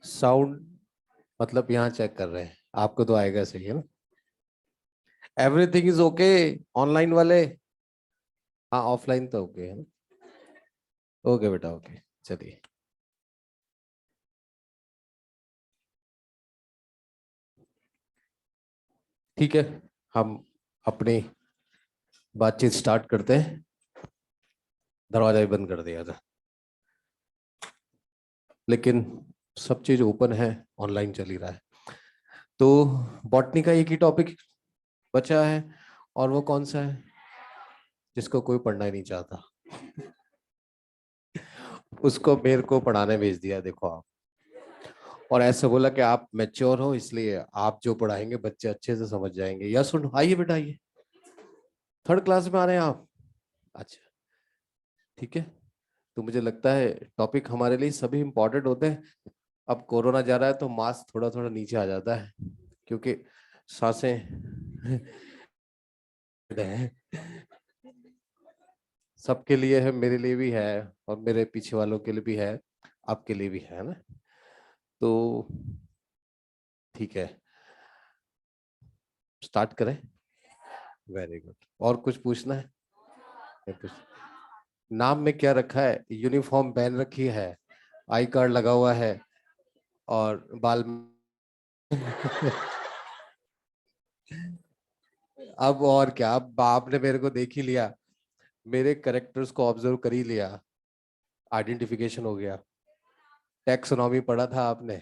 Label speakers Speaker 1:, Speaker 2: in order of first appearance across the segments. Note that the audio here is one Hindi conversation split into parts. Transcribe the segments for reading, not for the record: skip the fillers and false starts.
Speaker 1: साउंड मतलब यहाँ चेक कर रहे हैं, आपको तो आएगा सही है ना। Everything is okay. ऑनलाइन वाले, हाँ ऑफलाइन तो ओके है ना। ओके बेटा ओके, चलिए। ठीक है, हम अपनी बातचीत स्टार्ट करते हैं। दरवाजा भी बंद कर दिया था, लेकिन सब चीज ओपन है, ऑनलाइन चल ही रहा है। तो बॉटनी का एक ही टॉपिक बचा है, और वो कौन सा है? जिसको कोई पढ़ना ही नहीं चाहता, उसको मेरे को पढ़ाने भेज दिया। देखो आप, और ऐसे बोला कि आप मैच्योर हो, इसलिए आप जो पढ़ाएंगे बच्चे अच्छे से समझ जाएंगे। या सुन, आइए बेटा आइए। थर्ड क्लास में आ रहे हैं आप? अच्छा, ठीक है। तो मुझे लगता है टॉपिक हमारे लिए सभी इंपॉर्टेंट होते हैं। अब कोरोना जा रहा है तो मास्क थोड़ा थोड़ा नीचे आ जाता है, क्योंकि सांसें हैं। सबके लिए है, मेरे लिए भी है, और मेरे पीछे वालों के लिए भी है, आपके लिए भी है ना। तो ठीक है, स्टार्ट करें। Very good. और कुछ पूछना है? नहीं कुछ। नाम में क्या रखा है? यूनिफॉर्म पहन रखी है, आई कार्ड लगा हुआ है, और बाल अब और क्या, अब आपने मेरे को देख ही लिया, मेरे करेक्टर्स को ऑब्जर्व कर ही लिया, आइडेंटिफिकेशन हो गया। टैक्सोनॉमी पढ़ा था आपने?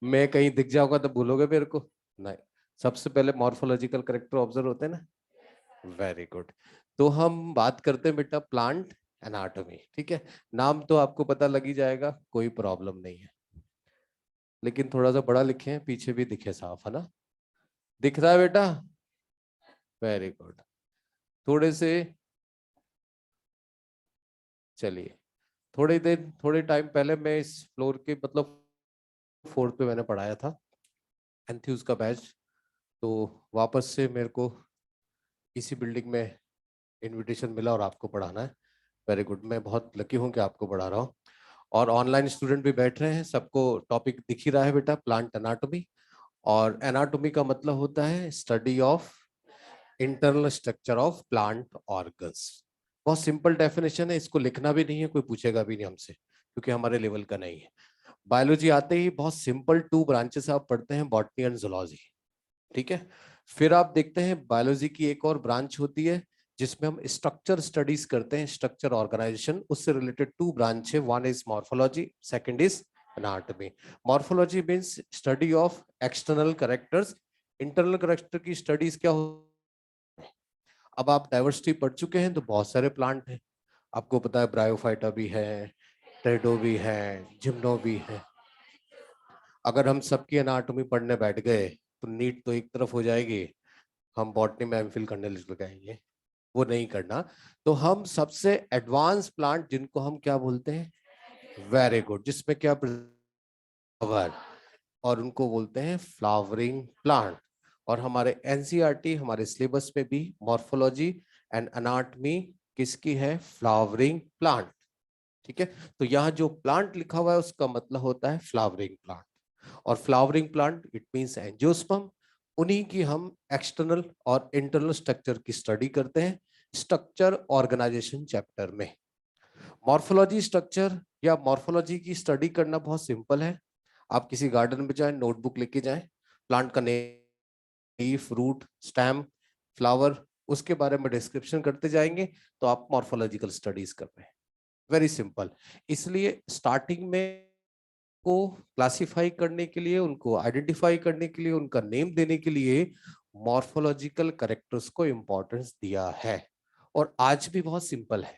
Speaker 1: मैं कहीं दिख जाऊंगा तो भूलोगे मेरे को? नहीं। सबसे पहले मॉर्फोलॉजिकल करेक्टर ऑब्जर्व होते हैं ना। Very good. तो हम बात करते हैं बेटा प्लांट एनाटॉमी, ठीक है। नाम तो आपको पता लग ही जाएगा, कोई प्रॉब्लम नहीं है, लेकिन थोड़ा सा बड़ा लिखे हैं, पीछे भी दिखे साफ, है ना? दिख रहा है बेटा? Very good. थोड़े से, चलिए, थोड़े टाइम पहले मैं इस फ्लोर के मतलब फोर्थ पे मैंने पढ़ाया था, एंथ्यूज का बैच। तो वापस से मेरे को इसी बिल्डिंग में इनविटेशन मिला और आपको पढ़ाना है। वेरी गुड, मैं बहुत लकी हूँ कि आपको पढ़ा रहा हूँ। और ऑनलाइन स्टूडेंट भी बैठ रहे हैं, सबको टॉपिक दिख ही रहा है बेटा, प्लांट एनाटॉमी। और एनाटॉमी का मतलब होता है study of internal structure of plant organs. बहुत सिंपल डेफिनेशन है, इसको लिखना भी नहीं है, कोई पूछेगा भी नहीं हमसे, क्योंकि हमारे लेवल का नहीं है। बायोलॉजी आते ही बहुत सिंपल टू ब्रांचेस आप पढ़ते हैं, बॉटनी एंड जूलॉजी, ठीक है। फिर आप देखते हैं बायोलॉजी की एक और ब्रांच होती है, जिसमें हम स्ट्रक्चर स्टडीज करते हैं, स्ट्रक्चर ऑर्गेनाइजेशन। उससे रिलेटेड टू ब्रांच है, one is morphology, second is anatomy. Morphology means study of external characters, internal character की स्टडीज क्या हो। अब आप डाइवर्सिटी पढ़ चुके हैं, तो बहुत सारे प्लांट हैं, आपको पता है, ब्रायोफाइटा भी है, टेडो भी है, जिम्नो भी है। अगर हम सबकी एनाटॉमी पढ़ने बैठ गए तो नीट तो एक तरफ हो जाएगी, हम बॉटनी में एमफिल करने लग जाएंगे, वो नहीं करना। तो हम सबसे एडवांस प्लांट जिनको हम क्या बोलते हैं? वेरी गुड, जिसमें क्या फ्लावर, और उनको बोलते हैं फ्लावरिंग प्लांट। और हमारे एनसीईआरटी, हमारे सिलेबस में भी मॉर्फोलॉजी एंड एनाटॉमी किसकी है? फ्लावरिंग प्लांट, ठीक है। तो यहाँ जो प्लांट लिखा हुआ है उसका मतलब होता है फ्लावरिंग प्लांट। और flowering plant it means angiosperm. उन्हीं की हम एक्सटर्नल और इंटरनल स्ट्रक्चर की स्टडी करते हैं, स्ट्रक्चर ऑर्गेनाइजेशन चैप्टर में। मॉर्फोलॉजी स्ट्रक्चर या मॉर्फोलॉजी की स्टडी करना बहुत सिंपल है। आप किसी गार्डन में जाएं, नोटबुक लेके जाएं, प्लांट का name, leaf, root, stem, flower, उसके बारे में डिस्क्रिप्शन करते जाएंगे, तो आप मॉर्फोलॉजिकल स्टडीज कर रहे हैं। Very simple. इसलिए स्टार्टिंग में को क्लासिफाई करने के लिए, उनको आइडेंटिफाई करने के लिए, उनका नेम देने के लिए मॉर्फोलॉजिकल कैरेक्टर्स को इंपॉर्टेंस दिया है। और आज भी बहुत सिंपल है,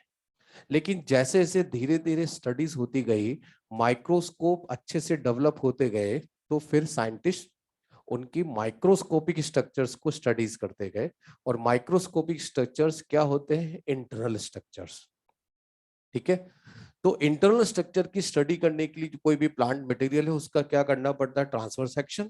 Speaker 1: लेकिन जैसे जैसे धीरे धीरे स्टडीज होती गई, माइक्रोस्कोप अच्छे से डेवलप होते गए, तो फिर साइंटिस्ट उनकी माइक्रोस्कोपिक स्ट्रक्चर्स को स्टडीज करते गए। और माइक्रोस्कोपिक स्ट्रक्चर्स क्या होते हैं? इंटरनल स्ट्रक्चर्स, ठीक है। तो इंटरनल स्ट्रक्चर की स्टडी करने के लिए जो कोई भी प्लांट मटेरियल है, उसका क्या करना पड़ता है? ट्रांसफर सेक्शन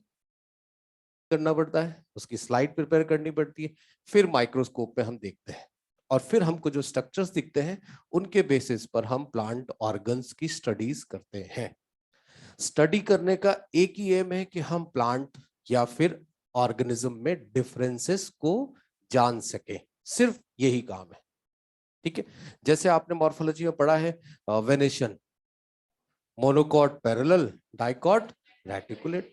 Speaker 1: करना पड़ता है, उसकी स्लाइड प्रिपेयर करनी पड़ती है, फिर माइक्रोस्कोप पे हम देखते हैं, और फिर हमको जो स्ट्रक्चर्स दिखते हैं उनके बेसिस पर हम प्लांट ऑर्गन्स की स्टडीज करते हैं। स्टडी करने का एक ही एम है कि हम प्लांट या फिर ऑर्गेनिज्म में डिफरेंसेस को जान सके, सिर्फ यही काम है। ठीक है, जैसे आपने मॉर्फोलॉजी में पढ़ा है venation, monocot parallel, dicot reticulate.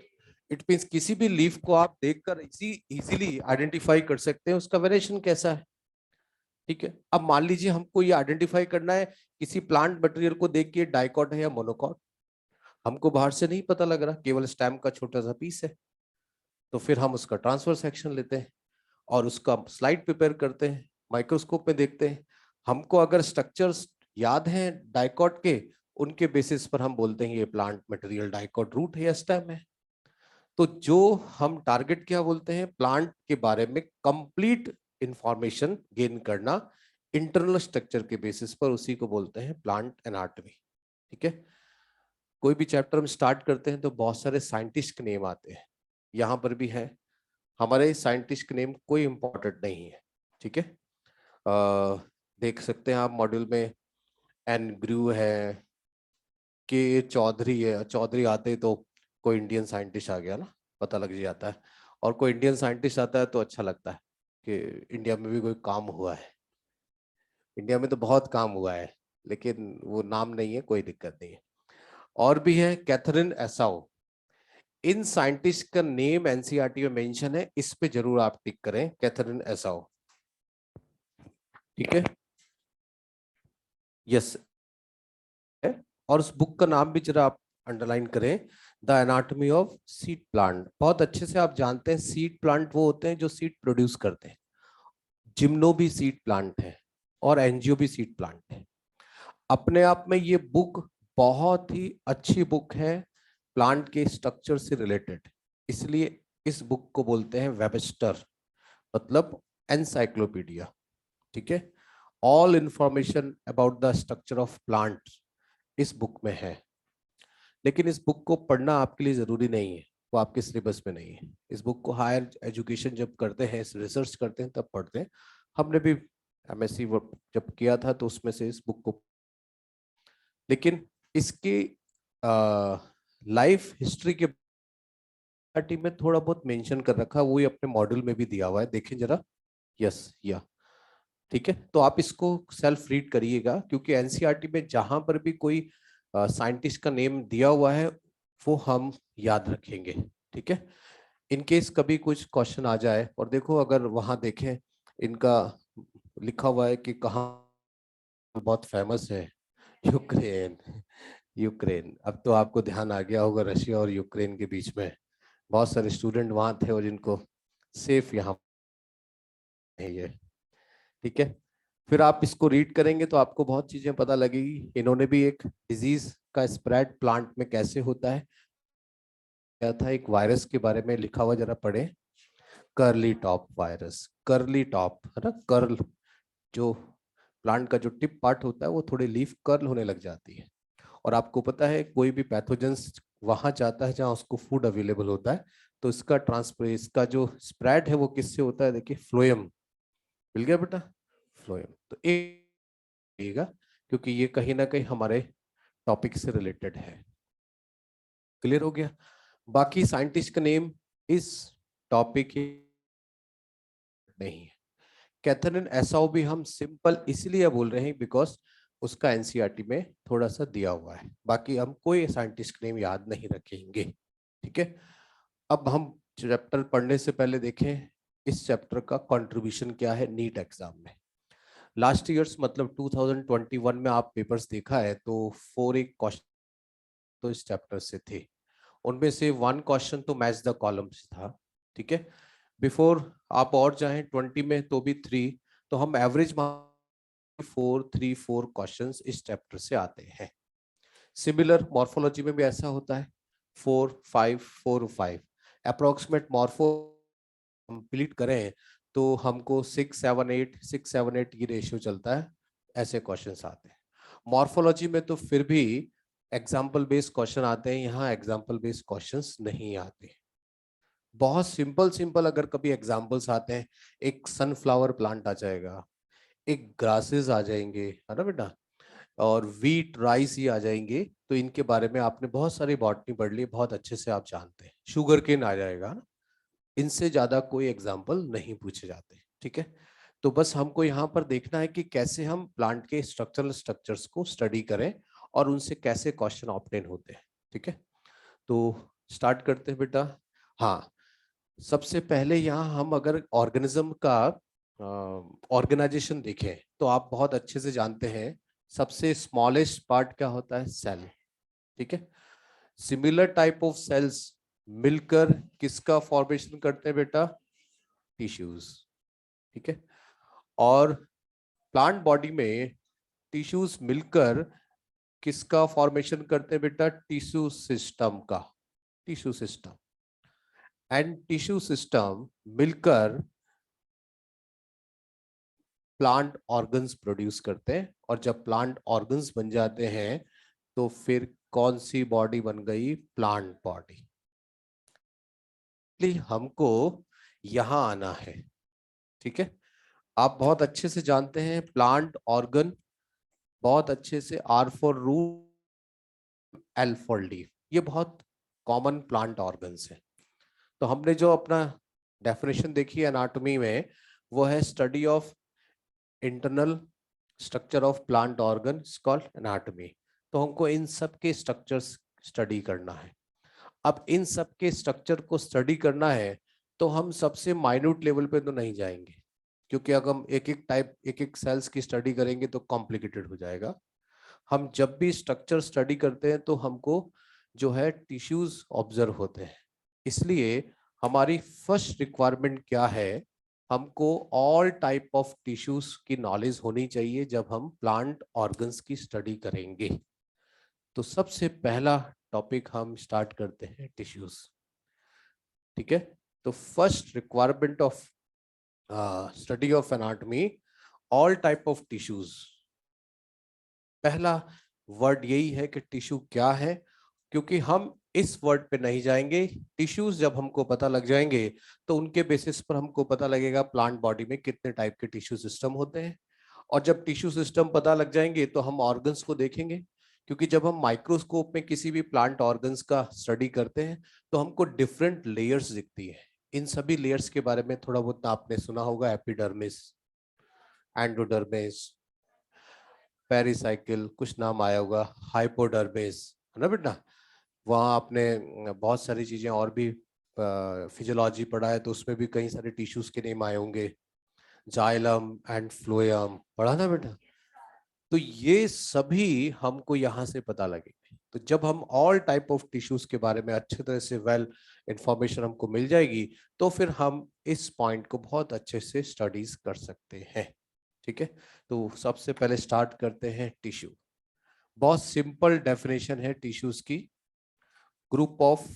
Speaker 1: It means किसी भी लीफ को आप देखकर इजीली आइडेंटिफाई कर सकते हैं उसका वेरिएशन कैसा है। ठीक है, अब मान लीजिए हमको ये आइडेंटिफाई करना है किसी प्लांट मटेरियल को देख के डाइकॉट है या मोनोकॉट, हमको बाहर से नहीं पता लग रहा, केवल स्टेम का छोटा सा पीस है, तो फिर हम उसका ट्रांसफर सेक्शन लेते हैं और उसका स्लाइड प्रिपेयर करते हैं, माइक्रोस्कोप में देखते हैं। हमको अगर स्ट्रक्चर्स याद हैं डाइकॉट के, उनके बेसिस पर हम बोलते हैं ये प्लांट मटेरियल डाइकॉट रूट है या स्टेम है। तो जो हम टारगेट क्या बोलते हैं, प्लांट के बारे में कंप्लीट इंफॉर्मेशन गेन करना इंटरनल स्ट्रक्चर के बेसिस पर, उसी को बोलते हैं प्लांट एनाटॉमी। ठीक है, कोई भी चैप्टर हम स्टार्ट करते हैं तो बहुत सारे साइंटिस्ट के नेम आते हैं, यहाँ पर भी है। हमारे साइंटिस्ट के नेम कोई इंपॉर्टेंट नहीं है। ठीक है, देख सकते हैं आप मॉड्यूल में, एन ग्रू है, के चौधरी है, चौधरी आते तो कोई इंडियन साइंटिस्ट आ गया ना, पता लग जाता है। और कोई इंडियन साइंटिस्ट आता है तो अच्छा लगता है कि इंडिया में भी कोई काम हुआ है। इंडिया में तो बहुत काम हुआ है, लेकिन वो नाम नहीं है, कोई दिक्कत नहीं है। और भी है कैथरीन एसाओ, इन साइंटिस्ट का नेम एनसीईआरटी में मेंशन है, इस पे जरूर आप टिक करें, कैथरीन एसाओ। ठीक है, यस है। और उस बुक का नाम भी जरा आप अंडरलाइन करें, the anatomy of seed plant. बहुत अच्छे से आप जानते हैं सीड प्लांट वो होते हैं जो सीड प्रोड्यूस करते हैं, जिम्नो भी सीड प्लांट है और एनजीओ भी सीड प्लांट है। अपने आप में ये बुक बहुत ही अच्छी बुक है प्लांट के स्ट्रक्चर से रिलेटेड, इसलिए इस बुक को बोलते हैं वेबस्टर, मतलब एनसाइक्लोपीडिया। ठीक है, all information about the structure of plant इस बुक में है। लेकिन इस बुक को पढ़ना आपके लिए जरूरी नहीं है, वो आपके सिलेबस में नहीं है। इस बुक को हायर एजुकेशन जब करते हैं, रिसर्च करते हैं, तब पढ़ते हैं। हमने भी एमएससी जब किया था तो उसमें से इस बुक को, लेकिन इसकी लाइफ हिस्ट्री के टीम में थोड़ा बहुत मेंशन कर रखा है, वो ही अपने मॉड्यूल में भी दिया हुआ है, देखें जरा। यस या ठीक है, तो आप इसको सेल्फ रीड करिएगा, क्योंकि एनसीईआरटी में जहां पर भी कोई साइंटिस्ट का नेम दिया हुआ है वो हम याद रखेंगे। ठीक है, इन केस कभी कुछ क्वेश्चन आ जाए, और देखो अगर वहां देखें इनका लिखा हुआ है कि कहाँ बहुत फेमस है, यूक्रेन। यूक्रेन, अब तो आपको ध्यान आ गया होगा रशिया और यूक्रेन के बीच में बहुत सारे स्टूडेंट वहां थे और जिनको सेफ यहाँ है ये। ठीक है, फिर आप इसको रीड करेंगे तो आपको बहुत चीजें पता लगेगी। इन्होंने भी एक डिजीज का स्प्रेड प्लांट में कैसे होता है क्या था, एक वायरस के बारे में लिखा हुआ, जरा पढ़े। Curly top virus, curly top है ना, कर्ल, जो प्लांट का जो टिप पार्ट होता है वो थोड़ी लीफ कर्ल होने लग जाती है। और आपको पता है कोई भी पैथोजेंस वहां जाता है जहां उसको फूड अवेलेबल होता है, तो इसका ट्रांसफर, इसका जो स्प्रेड है वो किससे होता है, देखिए फ्लोएम। मिल गया बेटा, फ्लोएम। तो एक, क्योंकि ये कहीं ना कहीं हमारे टॉपिक से रिलेटेड है। क्लियर हो गया। बाकी साइंटिस्ट का नेम इस टॉपिक नहीं है। कैथरीन एसाओ भी हम सिंपल इसलिए बोल रहे हैं बिकॉज उसका एनसीईआरटी में थोड़ा सा दिया हुआ है, बाकी हम कोई साइंटिस्ट का नेम याद नहीं रखेंगे। ठीक है, अब हम चैप्टर पढ़ने से पहले देखें इस चैप्टर का कंट्रीब्यूशन क्या है नीट एग्जाम में। लास्ट ईयर्स मतलब 2021 में आप पेपर्स देखा है तो 4 एक क्वेश्चन तो इस चैप्टर से थे, उनमें से 1 क्वेश्चन तो मैच द कॉलम्स था। ठीक है, बिफोर आप और चाहें 20 में तो भी 3, तो हम एवरेज 4 क्वेश्चंस इस चैप्टर से आते हैं। सिमिलर मॉर्फोलॉजी में भी ऐसा होता है, 4 5 4 5 अप्रोक्सीमेट मॉर्फो कंप्लीट करें तो हमको 6 7 8 की रेशियो चलता है, ऐसे क्वेश्चंस आते हैं। मॉर्फोलॉजी में तो फिर भी एग्जाम्पल बेस्ड क्वेश्चन आते हैं, यहाँ एग्जाम्पल बेस्ड क्वेश्चंस नहीं आते। बहुत सिंपल सिंपल अगर कभी एग्जाम्पल्स आते हैं, एक सनफ्लावर प्लांट आ जाएगा, एक ग्रासेस आ जाएंगे, है ना बेटा, और वीट राइस ये आ जाएंगे, तो इनके बारे में आपने बहुत सारी बॉटनी पढ़ ली, बहुत अच्छे से आप जानते हैं। शुगर केन आ जाएगा ना, इनसे ज्यादा कोई एग्जाम्पल नहीं पूछे जाते, ठीक है। तो बस हमको यहाँ पर देखना है कि कैसे हम प्लांट के स्ट्रक्चरल स्ट्रक्चर्स को स्टडी करें और उनसे कैसे क्वेश्चन ऑब्टेन होते हैं, ठीक है। तो स्टार्ट करते हैं बेटा। हाँ, सबसे पहले यहाँ हम अगर ऑर्गेनिज्म का ऑर्गेनाइजेशन देखें तो आप बहुत अच्छे से जानते हैं, सबसे स्मॉलेस्ट पार्ट क्या होता है, सेल, ठीक है। सिमिलर टाइप ऑफ सेल्स मिलकर किसका फॉर्मेशन करते हैं बेटा, टिश्यूज, ठीक है। और प्लांट बॉडी में टिश्यूज मिलकर किसका फॉर्मेशन करते हैं बेटा, टिश्यू सिस्टम का, tissue system. And tissue system मिलकर प्लांट ऑर्गन्स प्रोड्यूस करते हैं, और जब प्लांट ऑर्गन्स बन जाते हैं तो फिर कौन सी बॉडी बन गई, प्लांट बॉडी। हमको यहां आना है, ठीक है। आप बहुत अच्छे से जानते हैं प्लांट ऑर्गन, बहुत अच्छे से, R for root, L for leaf, ये बहुत कॉमन प्लांट ऑर्गन्स है। तो हमने जो अपना डेफिनेशन देखी एनाटॉमी में, वो है study of internal structure of plant organ called anatomy. तो हमको इन सब के स्ट्रक्चर्स स्टडी करना है। अब इन सब के स्ट्रक्चर को स्टडी करना है तो हम सबसे माइन्यूट लेवल पे तो नहीं जाएंगे, क्योंकि अगर हम एक एक टाइप, एक एक सेल्स की स्टडी करेंगे तो कॉम्प्लिकेटेड हो जाएगा। हम जब भी स्ट्रक्चर स्टडी करते हैं तो हमको जो है टिश्यूज ऑब्जर्व होते हैं। इसलिए हमारी फर्स्ट रिक्वायरमेंट क्या है, हमको ऑल टाइप ऑफ टिश्यूज की नॉलेज होनी चाहिए जब हम प्लांट ऑर्गन्स की स्टडी करेंगे। तो सबसे पहला टॉपिक हम स्टार्ट करते हैं टिश्यूज, ठीक है। तो first requirement of study of anatomy, all type of tissues. पहला वर्ड यही है कि टिश्यू क्या है, क्योंकि हम इस वर्ड पे नहीं जाएंगे। टिश्यूज जब हमको पता लग जाएंगे तो उनके बेसिस पर हमको पता लगेगा प्लांट बॉडी में कितने टाइप के टिश्यू सिस्टम होते हैं। और जब टिश्यू सिस्टम पता लग जाएंगे तो हम ऑर्गन्स को देखेंगे, क्योंकि जब हम माइक्रोस्कोप में किसी भी प्लांट ऑर्गन्स का स्टडी करते हैं तो हमको डिफरेंट लेयर्स दिखती है। इन सभी लेयर्स के बारे में थोड़ा बहुत आपने सुना होगा, एपिडर्मिस, एंडोडर्मिस, पेरिसाइकिल, कुछ नाम आया होगा, हाइपोडर्मिस, है ना बेटा। वहाँ आपने बहुत सारी चीजें और भी फिजियोलॉजी पढ़ा है तो उसमें भी कई सारे टिश्यूज के नेम आए होंगे, जाइलम एंड फ्लोएम पढ़ा ना बेटा। तो ये सभी हमको यहाँ से पता लगेंगे। तो जब हम ऑल टाइप ऑफ टिश्यूज के बारे में अच्छी तरह से वेल इंफॉर्मेशन हमको मिल जाएगी तो फिर हम इस पॉइंट को बहुत अच्छे से स्टडीज कर सकते हैं, ठीक है। तो सबसे पहले स्टार्ट करते हैं टिश्यू। बहुत सिंपल डेफिनेशन है टिश्यूज की, ग्रुप ऑफ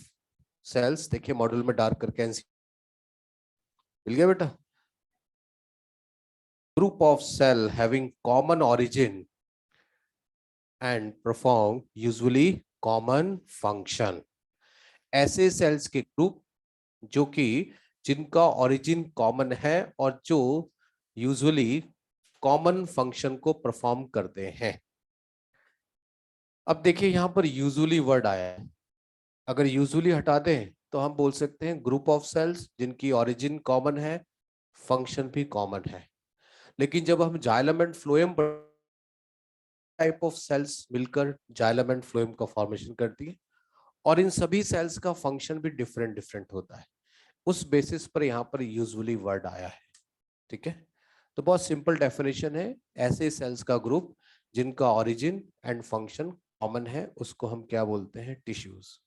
Speaker 1: सेल्स, देखिए मॉड्यूल में डार्क करके मिल गया बेटा। Group of cell having common origin and perform usually common function. ऐसे सेल्स के ग्रुप जो कि जिनका ओरिजिन कॉमन है और जो यूजुअली कॉमन फंक्शन को परफॉर्म करते हैं। अब देखिए यहां पर यूजुअली वर्ड आया है, अगर यूजुअली हटा दें तो हम बोल सकते हैं ग्रुप ऑफ सेल्स जिनकी ओरिजिन कॉमन है, फंक्शन भी कॉमन है। लेकिन जब हम xylem and phloem type of cells मिलकर जाइलम एंड फ्लोएम का फॉर्मेशन करती है, और इन सभी सेल्स का फंक्शन भी डिफरेंट डिफरेंट होता है, उस बेसिस पर यहाँ पर यूजुअली वर्ड आया है, ठीक है। तो बहुत सिंपल डेफिनेशन है, ऐसे सेल्स का ग्रुप जिनका ओरिजिन एंड फंक्शन कॉमन है उसको हम क्या बोलते हैं, टिश्यूज,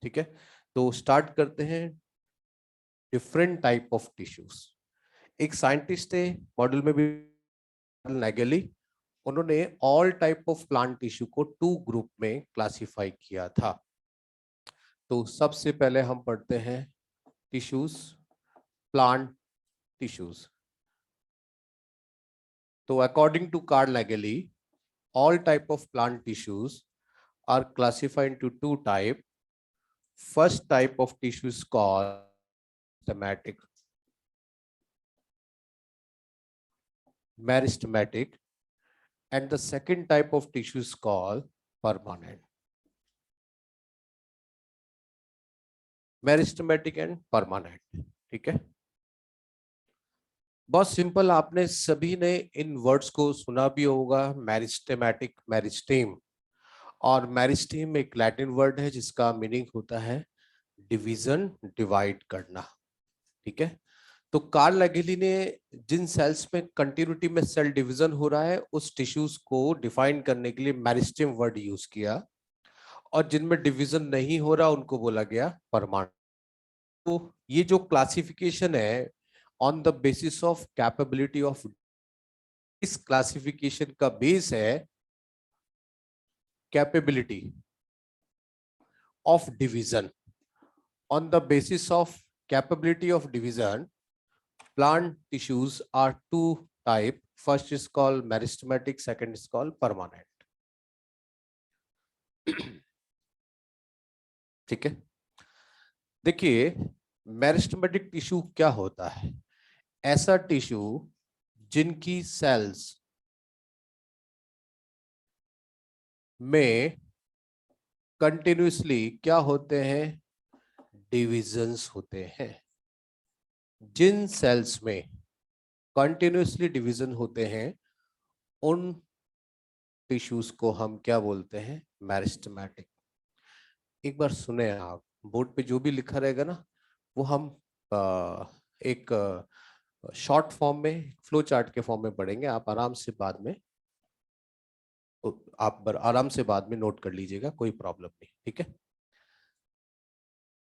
Speaker 1: ठीक है। तो स्टार्ट करते हैं डिफरेंट टाइप ऑफ टिश्यूज। एक साइंटिस्ट थे मॉडल में भी, नेगेली, उन्होंने all type of plant tissue को 2 ग्रुप में क्लासिफाई किया था। तो सबसे पहले हम पढ़ते हैं टिश्यूज, प्लांट टिश्यूज। तो according to Karl Nageli, all type of plant tissues are classified into 2 type. First type of tissue is called meristematic. Meristematic. and the second type of tissue is called permanent. Meristematic and permanent, ठीक है। बहुत सिंपल, आपने सभी ने इन वर्ड्स को सुना भी होगा, मेरिस्टेमेटिक, मेरिस्टेम। और मेरिस्टेम एक लैटिन वर्ड है जिसका मीनिंग होता है डिवीजन, डिवाइड करना, ठीक है। तो कार्ल लैगेली ने जिन सेल्स में कंटिन्यूटी में सेल डिवीजन हो रहा है उस टिश्यूज को डिफाइन करने के लिए मेरिस्टेम वर्ड यूज किया, और जिनमें डिवीजन नहीं हो रहा उनको बोला गया परमानेंट। तो ये जो क्लासिफिकेशन है on the basis of capability of, इस क्लासिफिकेशन का बेस है capability of division. On the basis of capability of division, plant tissues are two type. First is called meristematic, second is called permanent. ठीक है। देखिए मेरिस्टेमेटिक टिश्यू क्या होता है? ऐसा टिश्यू जिनकी सेल्स में कंटिन्यूसली क्या होते हैं? डिविजन्स होते हैं। जिन सेल्स में कंटिन्यूसली डिवीजन होते हैं उन टिश्यूज को हम क्या बोलते हैं? मेरिस्टेमेटिक। एक बार सुने आप, बोर्ड पे जो भी लिखा रहेगा ना वो हम एक शॉर्ट फॉर्म में, फ्लो चार्ट के फॉर्म में पढ़ेंगे। आप आराम से बाद में नोट कर लीजिएगा, कोई प्रॉब्लम नहीं, ठीक है।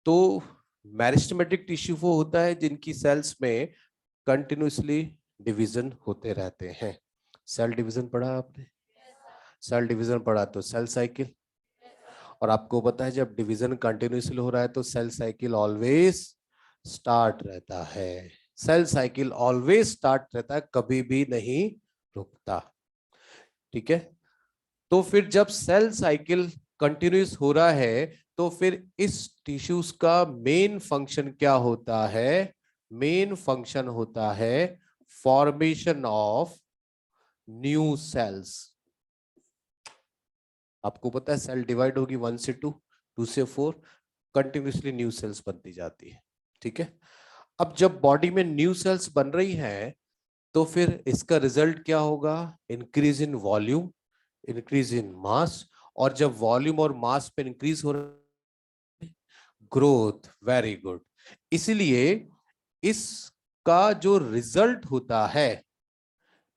Speaker 1: तो मेरिस्टेमेटिक टिश्यू वो होता है जिनकी सेल्स में कंटिन्यूसली डिवीजन होते रहते हैं। सेल डिवीजन पढ़ा आपने? सेल डिवीजन पढ़ा तो सेल साइकिल, और आपको पता है जब डिवीजन कंटिन्यूसली हो रहा है तो सेल साइकिल ऑलवेज स्टार्ट रहता है। सेल साइकिल ऑलवेज स्टार्ट रहता है, कभी भी नहीं रुकता, ठीक है। तो फिर जब सेल साइकिल कंटिन्यूस हो रहा है तो फिर इस टिश्यूज का मेन फंक्शन क्या होता है? मेन फंक्शन होता है फॉर्मेशन ऑफ न्यू सेल्स। आपको पता है सेल डिवाइड होगी 1 से 2, 2 से 4, कंटिन्यूसली न्यू सेल्स बनती जाती है, ठीक है। अब जब बॉडी में न्यू सेल्स बन रही हैं तो फिर इसका रिजल्ट क्या होगा? Increase in volume, increase in mass, और जब वॉल्यूम और मास पे इंक्रीज हो रहा है, ग्रोथ। Very good. इसीलिए इसका जो रिजल्ट होता है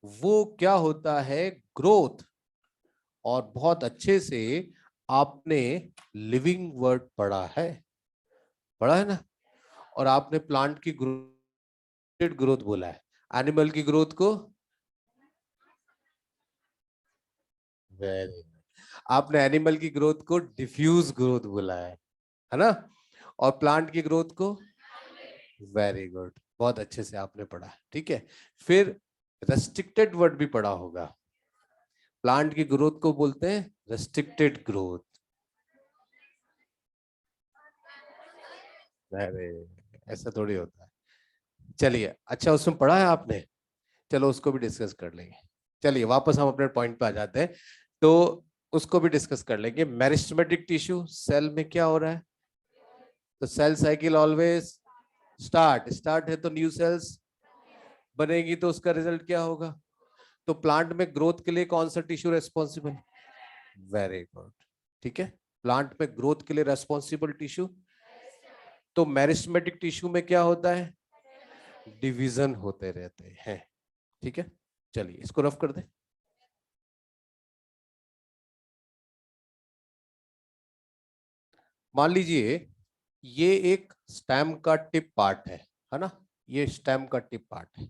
Speaker 1: वो क्या होता है? ग्रोथ। और बहुत अच्छे से आपने लिविंग वर्ड पढ़ा है ना? और आपने प्लांट की ग्रोथ बोला है, एनिमल की ग्रोथ को वेरी, आपने एनिमल की ग्रोथ को डिफ्यूज ग्रोथ बोला है ना? और प्लांट की ग्रोथ को वेरी गुड, बहुत अच्छे से आपने पढ़ा, ठीक है। फिर रेस्ट्रिक्टेड वर्ड भी पढ़ा होगा। प्लांट की ग्रोथ को बोलते हैं रेस्ट्रिक्टेड ग्रोथ। अरे ऐसा थोड़ी होता है। चलिए, अच्छा उसमें पढ़ा है आपने, चलो उसको भी डिस्कस कर लेंगे। चलिए वापस हम अपने पॉइंट पे आ जाते हैं, तो उसको भी डिस्कस कर लेंगे। मेरिस्टेमेटिक टिश्यू, सेल में क्या हो रहा है? तो सेल साइकिल ऑलवेज स्टार्ट है तो न्यू सेल्स बनेगी, तो उसका रिजल्ट क्या होगा? तो प्लांट में ग्रोथ के लिए कौन सा टिश्यू रेस्पॉन्सिबल? वेरी गुड, ठीक है। प्लांट में ग्रोथ के लिए रेस्पॉन्सिबल टिश्यू, तो मेरिस्टेमेटिक टिश्यू में क्या होता है? डिवीजन होते रहते हैं, ठीक है। चलिए इसको रफ कर दे। मान लीजिए ये एक स्टेम का टिप पार्ट है ना? ये स्टेम का टिप पार्ट है,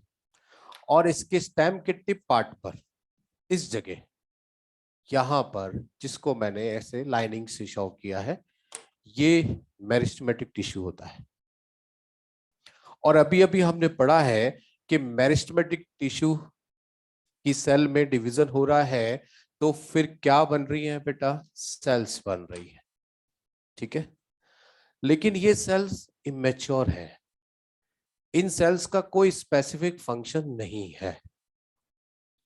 Speaker 1: और इसके स्टेम के टिप पार्ट पर इस जगह यहां पर, जिसको मैंने ऐसे लाइनिंग से शो किया है, ये मेरिस्टेमेटिक टिश्यू होता है। और अभी अभी हमने पढ़ा है कि मेरिस्टेमेटिक टिश्यू की सेल में डिवीजन हो रहा है तो फिर क्या बन रही है बेटा? सेल्स बन रही है, ठीक है। लेकिन ये सेल्स इमेच्योर है, इन सेल्स का कोई स्पेसिफिक फंक्शन नहीं है,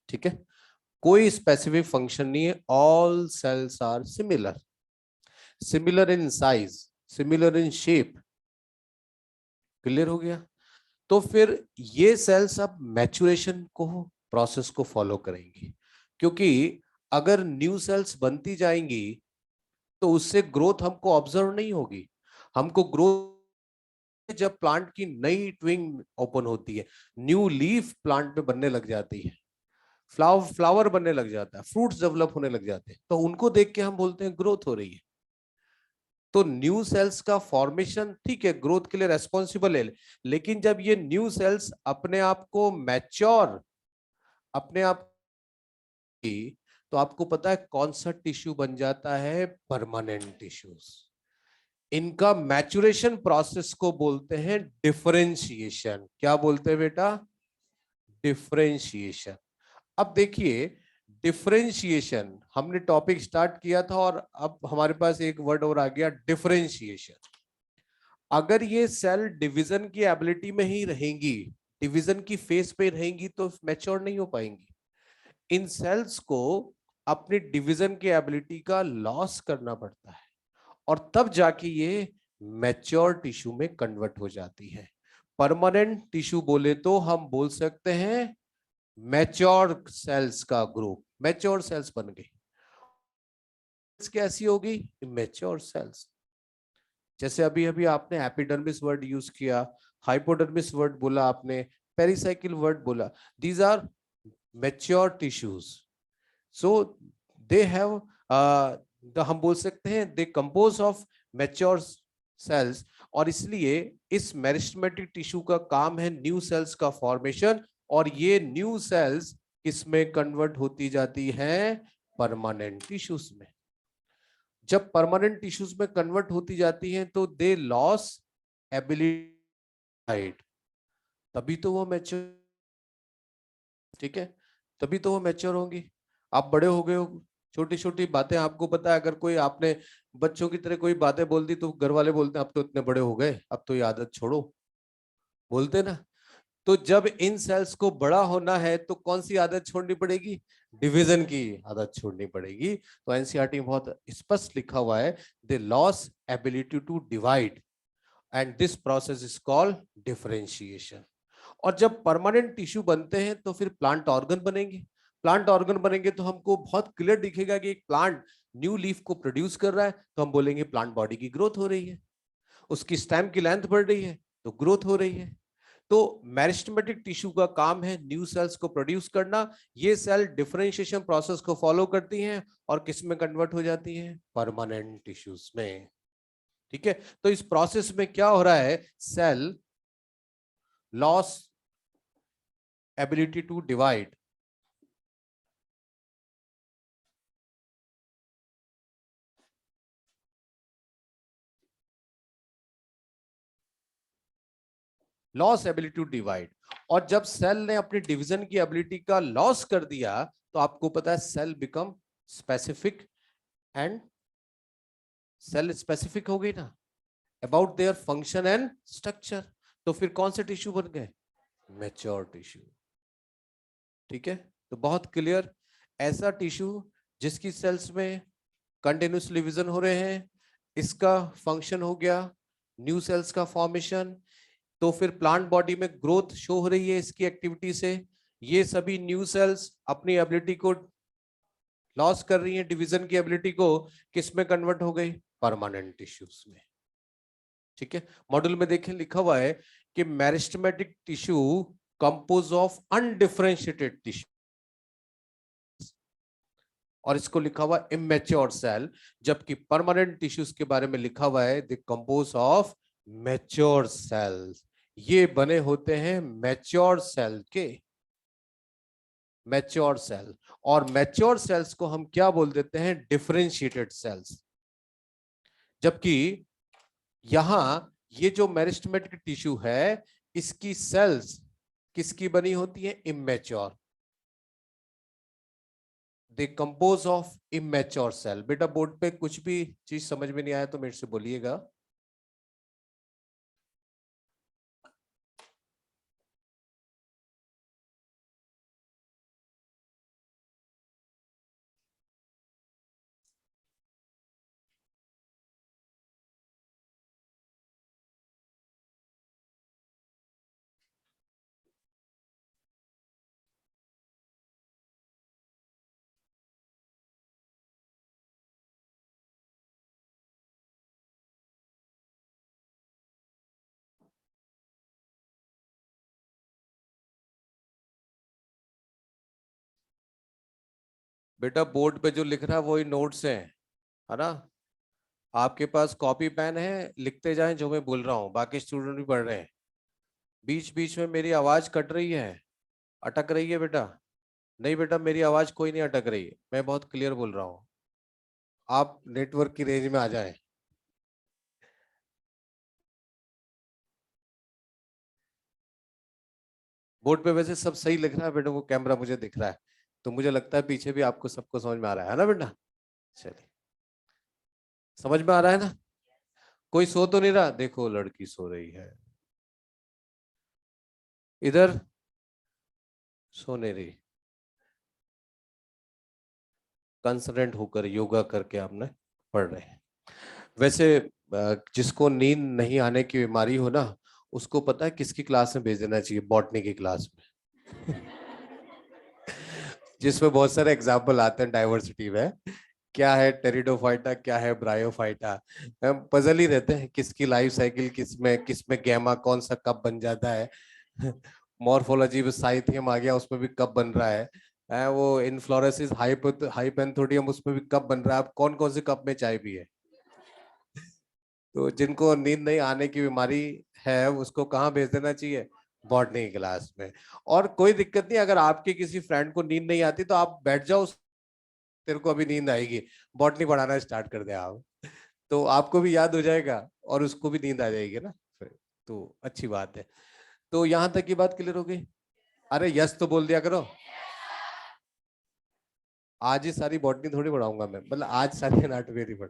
Speaker 1: ठीक है। कोई स्पेसिफिक फंक्शन नहीं है, all cells are similar, similar in size, similar in shape. Clear हो गया? तो फिर ये सेल्स अब मैच्योरेशन को, प्रोसेस को फॉलो करेंगी, क्योंकि अगर न्यू सेल्स बनती जाएंगी तो उससे ग्रोथ हमको ऑब्जर्व नहीं होगी। हमको ग्रोथ जब प्लांट की नई ट्विंग ओपन होती है, न्यू लीफ प्लांट में बनने लग जाती है, फ्लावर बनने लग जाता है, फ्रूट्स डेवलप होने लग जाते हैं, तो उनको देख के हम बोलते हैं ग्रोथ हो रही है। तो न्यू सेल्स का फॉर्मेशन ठीक है, ग्रोथ के लिए रेस्पॉन्सिबल है, लेकिन जब ये न्यू सेल्स अपने आप को मैच्योर, अपने आप की, तो आपको पता है कौन सा टिश्यू बन जाता है? Permanent tissues. इनका मैच्योरेशन प्रोसेस को बोलते हैं डिफरेंशिएशन। क्या बोलते हैं बेटा? डिफरेंशिएशन। अब देखिए, डिफरेंशिएशन हमने टॉपिक स्टार्ट किया था और अब हमारे पास एक वर्ड और आ गया, डिफरेंशिएशन। अगर ये सेल डिवीजन की एबिलिटी में ही रहेंगी, डिवीजन की फेस पे रहेंगी, तो मैच्योर नहीं हो पाएंगी। इन सेल्स को अपनी डिवीजन की एबिलिटी का लॉस करना पड़ता है और तब जाके ये मैच्योर टिश्यू में कन्वर्ट हो जाती है। परमानेंट टिश्यू बोले तो हम बोल सकते हैं मैच्योर सेल्स का ग्रुप, मैच्योर सेल्स बन गई। कैसी होगी? Immature cells. जैसे अभी अभी आपने एपिडर्मिस वर्ड यूज किया, हाइपोडर्मिस वर्ड बोला आपने, पेरिसाइकिल वर्ड बोला, these are mature tissues. So they have, हम बोल सकते हैं they compose of mature cells, और इसलिए इस मेरिस्टेमेटिक टिश्यू का काम है न्यू सेल्स का फॉर्मेशन, और ये न्यू सेल्स किसमें कन्वर्ट होती जाती है? परमानेंट टिश्यूज में। जब परमानेंट टिश्यूज में कन्वर्ट होती जाती हैं तो दे लॉस एबिलिटी, तभी तो वो मैच्योर, ठीक है, तभी तो वो मैच्योर होंगी। आप बड़े हो गए हो, छोटी छोटी बातें आपको पता है, अगर कोई आपने बच्चों की तरह कोई बातें बोल दी तो घर वाले बोलते हैं अब तो इतने बड़े हो गए, अब तो ये आदत छोड़ो, बोलते ना। तो जब इन सेल्स को बड़ा होना है तो कौन सी आदत छोड़नी पड़ेगी? डिवीजन की आदत छोड़नी पड़ेगी। तो एनसीईआरटी में बहुत स्पष्ट लिखा हुआ है, they lose ability to divide and this process is called differentiation. और जब परमानेंट टिश्यू बनते हैं तो फिर प्लांट ऑर्गन बनेंगे। प्लांट ऑर्गन बनेंगे तो हमको बहुत क्लियर दिखेगा कि एक प्लांट न्यू लीफ को प्रोड्यूस कर रहा है, तो हम बोलेंगे प्लांट बॉडी की ग्रोथ हो रही है। उसकी स्टेम की लेंथ बढ़ रही है तो ग्रोथ हो रही है। तो मेरिस्टेमेटिक टिश्यू का काम है न्यू सेल्स को प्रोड्यूस करना। ये सेल डिफरेंशिएशन प्रोसेस को फॉलो करती हैं और किस में कन्वर्ट हो जाती हैं? परमानेंट टिश्यूज में। ठीक है, तो इस प्रोसेस में क्या हो रहा है? Cell loss ability to divide, loss ability to divide. और जब सेल ने अपनी डिवीजन की एबिलिटी का लॉस कर दिया तो आपको पता है cell become specific, and cell specific हो गई ना about their function and structure. तो फिर कौन से टिश्यू बन गए? Mature tissue. ठीक है, तो बहुत क्लियर, ऐसा टिश्यू जिसकी सेल्स में कंटिन्यूस डिवीजन हो रहे हैं, इसका फंक्शन हो गया न्यू सेल्स का फॉर्मेशन। तो फिर प्लांट बॉडी में ग्रोथ शो हो रही है इसकी एक्टिविटी से। ये सभी न्यू सेल्स अपनी एबिलिटी को लॉस कर रही हैं, डिवीजन की एबिलिटी को, किस में कन्वर्ट हो गई? परमानेंट टिश्यूज में। ठीक है, मॉड्यूल में देखें लिखा हुआ है कि meristematic tissue compose of undifferentiated tissue, और इसको लिखा हुआ इमेच्योर सेल, जबकि परमानेंट टिश्यूज के बारे में लिखा हुआ है the compose of mature sales. ये बने होते हैं मैच्योर सेल के, मैच्योर सेल। और मैच्योर सेल्स को हम क्या बोल देते हैं? Differentiated sales. जबकि यहां ये जो मेरिस्टेमेटिक टिश्यू है, इसकी सेल्स किसकी बनी होती है? Immature. They compose of immature cell. बेटा बोर्ड पे कुछ भी चीज समझ में नहीं आया तो मेरे से बोलिएगा। बेटा बोर्ड पे जो लिख रहा है वही नोट्स हैं, है ना। आपके पास कॉपी पेन है, लिखते जाएं जो मैं बोल रहा हूँ, बाकी स्टूडेंट भी पढ़ रहे हैं। बीच बीच में मेरी आवाज कट रही है, अटक रही है बेटा? नहीं बेटा, मेरी आवाज कोई नहीं अटक रही है, मैं बहुत क्लियर बोल रहा हूँ। आप नेटवर्क की रेंज में आ जाएं। बोर्ड पे वैसे सब सही लिख रहा है बेटा, वो कैमरा मुझे दिख रहा है, तो मुझे लगता है पीछे भी आपको सबको समझ में आ रहा है ना बेटा? चलिए, समझ में आ रहा है ना? कोई सो तो नहीं रहा? देखो लड़की सो रही है, इधर सो नहीं रही। कंसल्टेंट होकर योगा करके आपने पढ़ रहे हैं। वैसे जिसको नींद नहीं आने की बीमारी हो ना, उसको पता है किसकी क्लास में भेज देना चाहिए? बॉटनी की क्लास में। जिसमें बहुत सारे एग्जाम्पल आते हैं डाइवर्सिटी में, क्या है टेरिडोफाइटा, क्या है ब्रायोफाइटा। हम पजल ही रहते हैं किसकी लाइफ साइकिल, किसमें गैमा कौन सा कब बन जाता है। मॉर्फोलॉजी में साइथियम आ गया, उसमें भी कब बन रहा है। वो इनफ्लोरेसिस हाइपेंथोडियम, उसमें भी कब बन रहा है। आप कौन कौन से कप में चाय पिए? तो जिनको नींद नहीं आने की बीमारी है, उसको कहाँ भेज देना चाहिए? बॉटनी की क्लास में। और कोई दिक्कत नहीं, अगर आपके किसी फ्रेंड को नींद नहीं आती तो आप बैठ जाओ, तेरे को अभी नींद आएगी, बॉटनी पढ़ाना स्टार्ट कर दे आप, तो आपको भी याद हो जाएगा और उसको भी नींद आ जाएगी ना फिर। तो अच्छी बात है। तो यहां तक की बात क्लियर हो गई? अरे यस तो बोल दिया करो। आज ही सारी बॉटनी थोड़ी पढ़ाऊंगा मैं, मतलब आज सारी एनाटॉमी नहीं पढ़।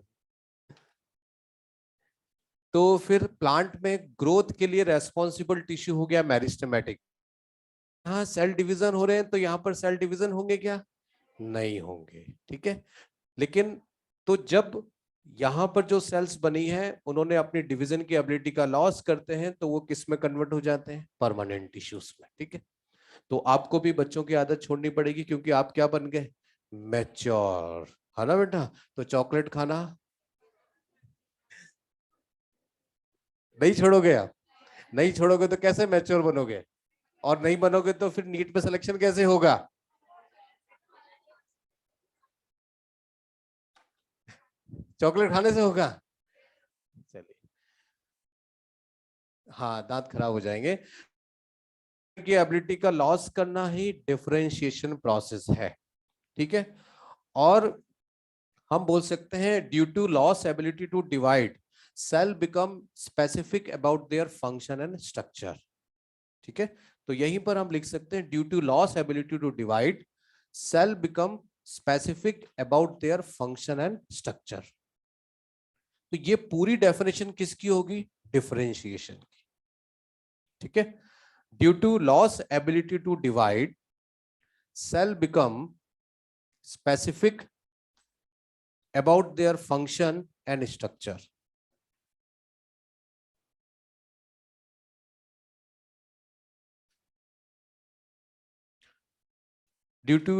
Speaker 1: तो फिर प्लांट में ग्रोथ के लिए रेस्पॉन्सिबल टिश्यू हो गया मेरिस्टेमेटिक। हाँ, सेल डिवीजन हो रहे हैं तो यहाँ पर सेल डिवीजन होंगे क्या? नहीं होंगे, ठीक है। लेकिन तो जब यहाँ पर जो सेल्स बनी है उन्होंने अपनी डिवीजन की एबिलिटी का लॉस करते हैं, तो वो किस में कन्वर्ट हो जाते हैं? परमानेंट टिश्यूज में, ठीक है। तो आपको भी बच्चों की आदत छोड़नी पड़ेगी, क्योंकि आप क्या बन गए? मैच्योर, है ना बेटा? तो चॉकलेट खाना नहीं छोड़ोगे आप? नहीं छोड़ोगे तो कैसे मैच्योर बनोगे? और नहीं बनोगे तो फिर नीट में सिलेक्शन कैसे होगा? चॉकलेट खाने से होगा? चलिए, हाँ दांत खराब हो जाएंगे। की एबिलिटी का लॉस करना ही डिफरेंशिएशन प्रोसेस है, ठीक है। और हम बोल सकते हैं due to loss ability to divide, cell become specific about their function and structure, ठीक है। तो यहीं पर हम लिख सकते हैं due to loss ability to divide, cell become specific about their function and structure. तो ये पूरी डेफिनेशन किसकी होगी? डिफरेंशिएशन की, ठीक है। Due to loss ability to divide, cell become specific about their function and structure. Due to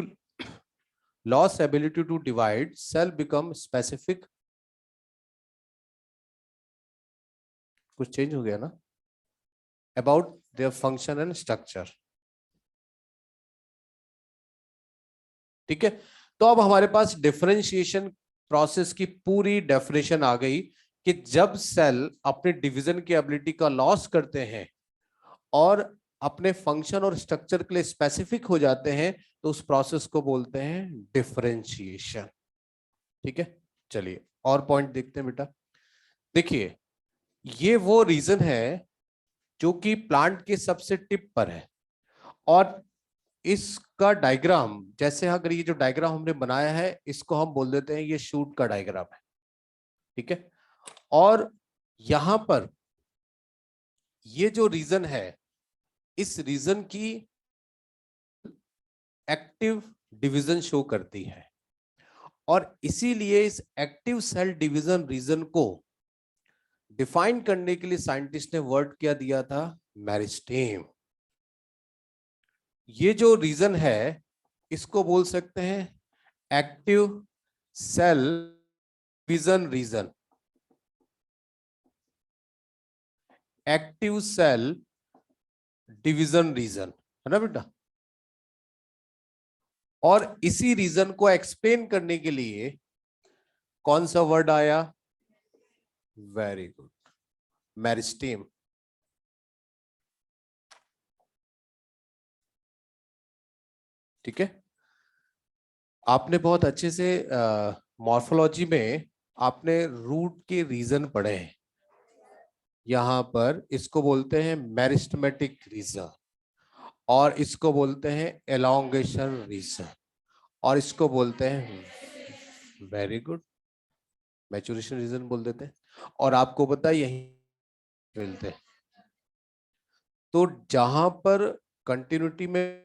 Speaker 1: loss ability to divide, cell become specific, कुछ चेंज हो गया ना, about their function and structure, ठीक है। तो अब हमारे पास डिफरेंशिएशन प्रोसेस की पूरी डेफिनेशन आ गई कि जब सेल अपने डिवीजन की एबिलिटी का लॉस करते हैं और अपने फंक्शन और स्ट्रक्चर के लिए स्पेसिफिक हो जाते हैं, तो उस प्रोसेस को बोलते हैं डिफरेंशिएशन, ठीक है। चलिए और पॉइंट देखते हैं बेटा। देखिए, ये वो रीजन है जो कि प्लांट के सबसे टिप पर है, और इसका डायग्राम, जैसे अगर ये जो डायग्राम हमने बनाया है इसको हम बोल देते हैं ये शूट का डायग्राम है, ठीक है। और यहां पर ये जो रीजन है, इस रीजन की एक्टिव डिवीजन शो करती है, और इसीलिए इस एक्टिव सेल डिवीजन रीजन को डिफाइन करने के लिए साइंटिस्ट ने वर्ड क्या दिया था? मेरिस्टेम। ये जो रीजन है इसको बोल सकते हैं active cell division region, active cell division region, है ना बेटा? और इसी रीजन को एक्सप्लेन करने के लिए कौन सा वर्ड आया? Very good, meristem. ठीक है, आपने बहुत अच्छे से मॉर्फोलॉजी में आपने रूट के रीजन पढ़े हैं। यहां पर इसको बोलते हैं मेरिस्टेमेटिक रीजन, और इसको बोलते हैं एलोंगेशन रीजन, और इसको बोलते हैं, वेरी गुड, मैचुरेशन रीजन बोल देते हैं। और आपको पता है यही मिलते हैं। तो जहां पर कंटिन्यूटी में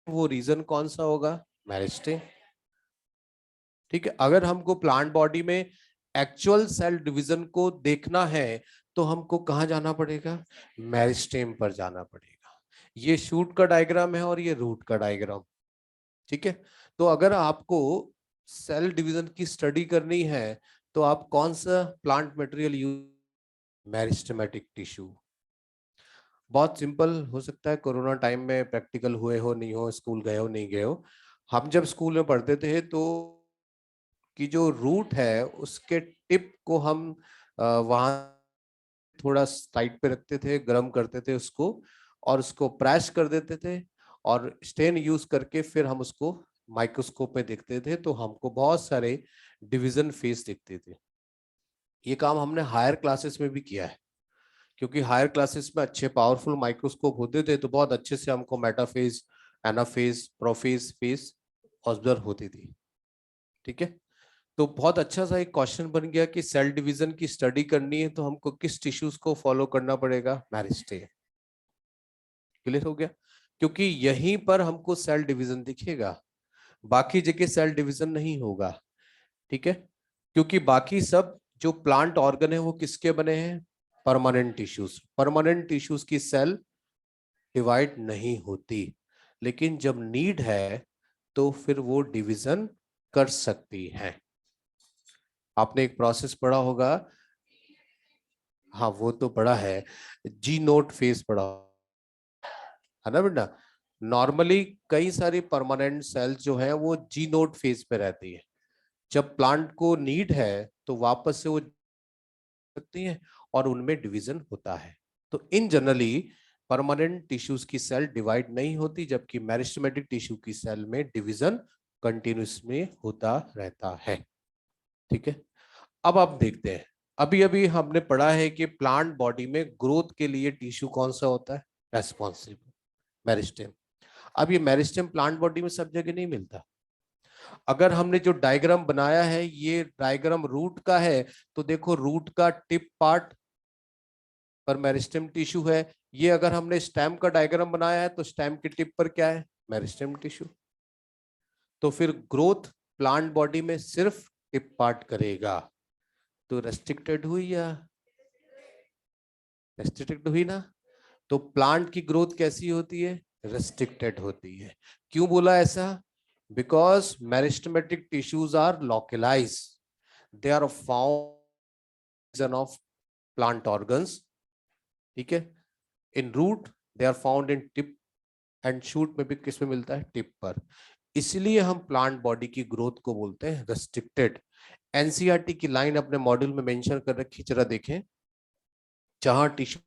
Speaker 1: वो रीजन कौन सा होगा? मेरिस्टेम। ठीक है, अगर हमको प्लांट बॉडी में एक्चुअल सेल डिवीजन को देखना है तो हमको कहाँ जाना पड़ेगा? मेरिस्टेम पर जाना पड़ेगा। ये शूट का डायग्राम है और ये रूट का डायग्राम। ठीक है, तो अगर आपको सेल डिवीजन की स्टडी करनी है तो आप कौन सा plant material use? Meristematic tissue. बहुत सिंपल हो सकता है, कोरोना टाइम में प्रैक्टिकल हुए हो नहीं हो, स्कूल गए हो नहीं गए हो। हम जब स्कूल में पढ़ते थे तो कि जो रूट है उसके टिप को हम वहां थोड़ा साइड पे रखते थे, गर्म करते थे उसको, और उसको प्रेस कर देते थे, और स्टेन यूज करके फिर हम उसको माइक्रोस्कोप में देखते थे तो हमको बहुत सारे डिवीजन फेस दिखते थे। ये काम हमने हायर क्लासेस में भी किया है, क्योंकि हायर क्लासेस में अच्छे पावरफुल माइक्रोस्कोप होते थे तो बहुत अच्छे से हमको metaphase, anaphase, prophase face observe होती थी। ठीक है, तो बहुत अच्छा सा एक क्वेश्चन बन गया कि सेल डिवीजन की स्टडी करनी है तो हमको किस टिश्यूज को फॉलो करना पड़ेगा? मेरिस्टेम। क्लियर हो गया? क्योंकि यहीं पर हमको सेल डिवीजन दिखेगा, बाकी जगह सेल डिवीजन नहीं होगा। ठीक है, क्योंकि बाकी सब जो प्लांट ऑर्गन है वो किसके बने हैं? Permanent tissues. परमानेंट टिश्यूज की सेल डिवाइड नहीं होती, लेकिन जब नीड है तो फिर वो डिवीजन कर सकती है। आपने एक प्रोसेस पढ़ा होगा, हाँ वो तो पढ़ा है, जी नोट फेज पढ़ा है ना बेटा? नॉर्मली कई सारी परमानेंट सेल्स जो है वो जी नोट फेज पे रहती है। जब प्लांट को नीड है तो वापस से वो सकती है और उनमें डिवीजन होता है। तो इन जनरली परमानेंट टिश्यूज की सेल डिवाइड नहीं होती, जबकि मेरिस्टेमेटिक टिश्यू की सेल में डिवीजन कंटिन्यूस में होता रहता है। ठीक है, अब आप देखते हैं, अभी अभी हमने पढ़ा है कि प्लांट बॉडी में ग्रोथ के लिए टिश्यू कौन सा होता है? Responsible, meristem. अब ये मेरिस्टेम प्लांट बॉडी में सब जगह नहीं मिलता। अगर हमने जो डायग्राम बनाया है ये डायग्राम रूट का है, तो देखो रूट का टिप पार्ट पर मेरिस्टेम टिश्यू है। ये अगर हमने स्टेम का डायग्राम बनाया है तो स्टेम के टिप पर क्या है? Meristem tissue. तो फिर ग्रोथ प्लांट बॉडी में सिर्फ टिप पार्ट करेगा, तो रेस्ट्रिक्टेड हुई या रेस्ट्रिक्टेड हुई ना? तो प्लांट की ग्रोथ कैसी होती है? रेस्ट्रिक्टेड होती है। क्यों बोला ऐसा? Because meristematic tissues are localise, they are found of plant organs. ठीक है, in root they are found in tip, and shoot में भी किस में मिलता है? टिप पर। इसलिए हम प्लांट बॉडी की ग्रोथ को बोलते हैं रेस्ट्रिक्टेड। एनसीईआरटी की लाइन अपने मॉड्यूल में मेंशन कर रखी, जरा देखें, जहां टिश्यू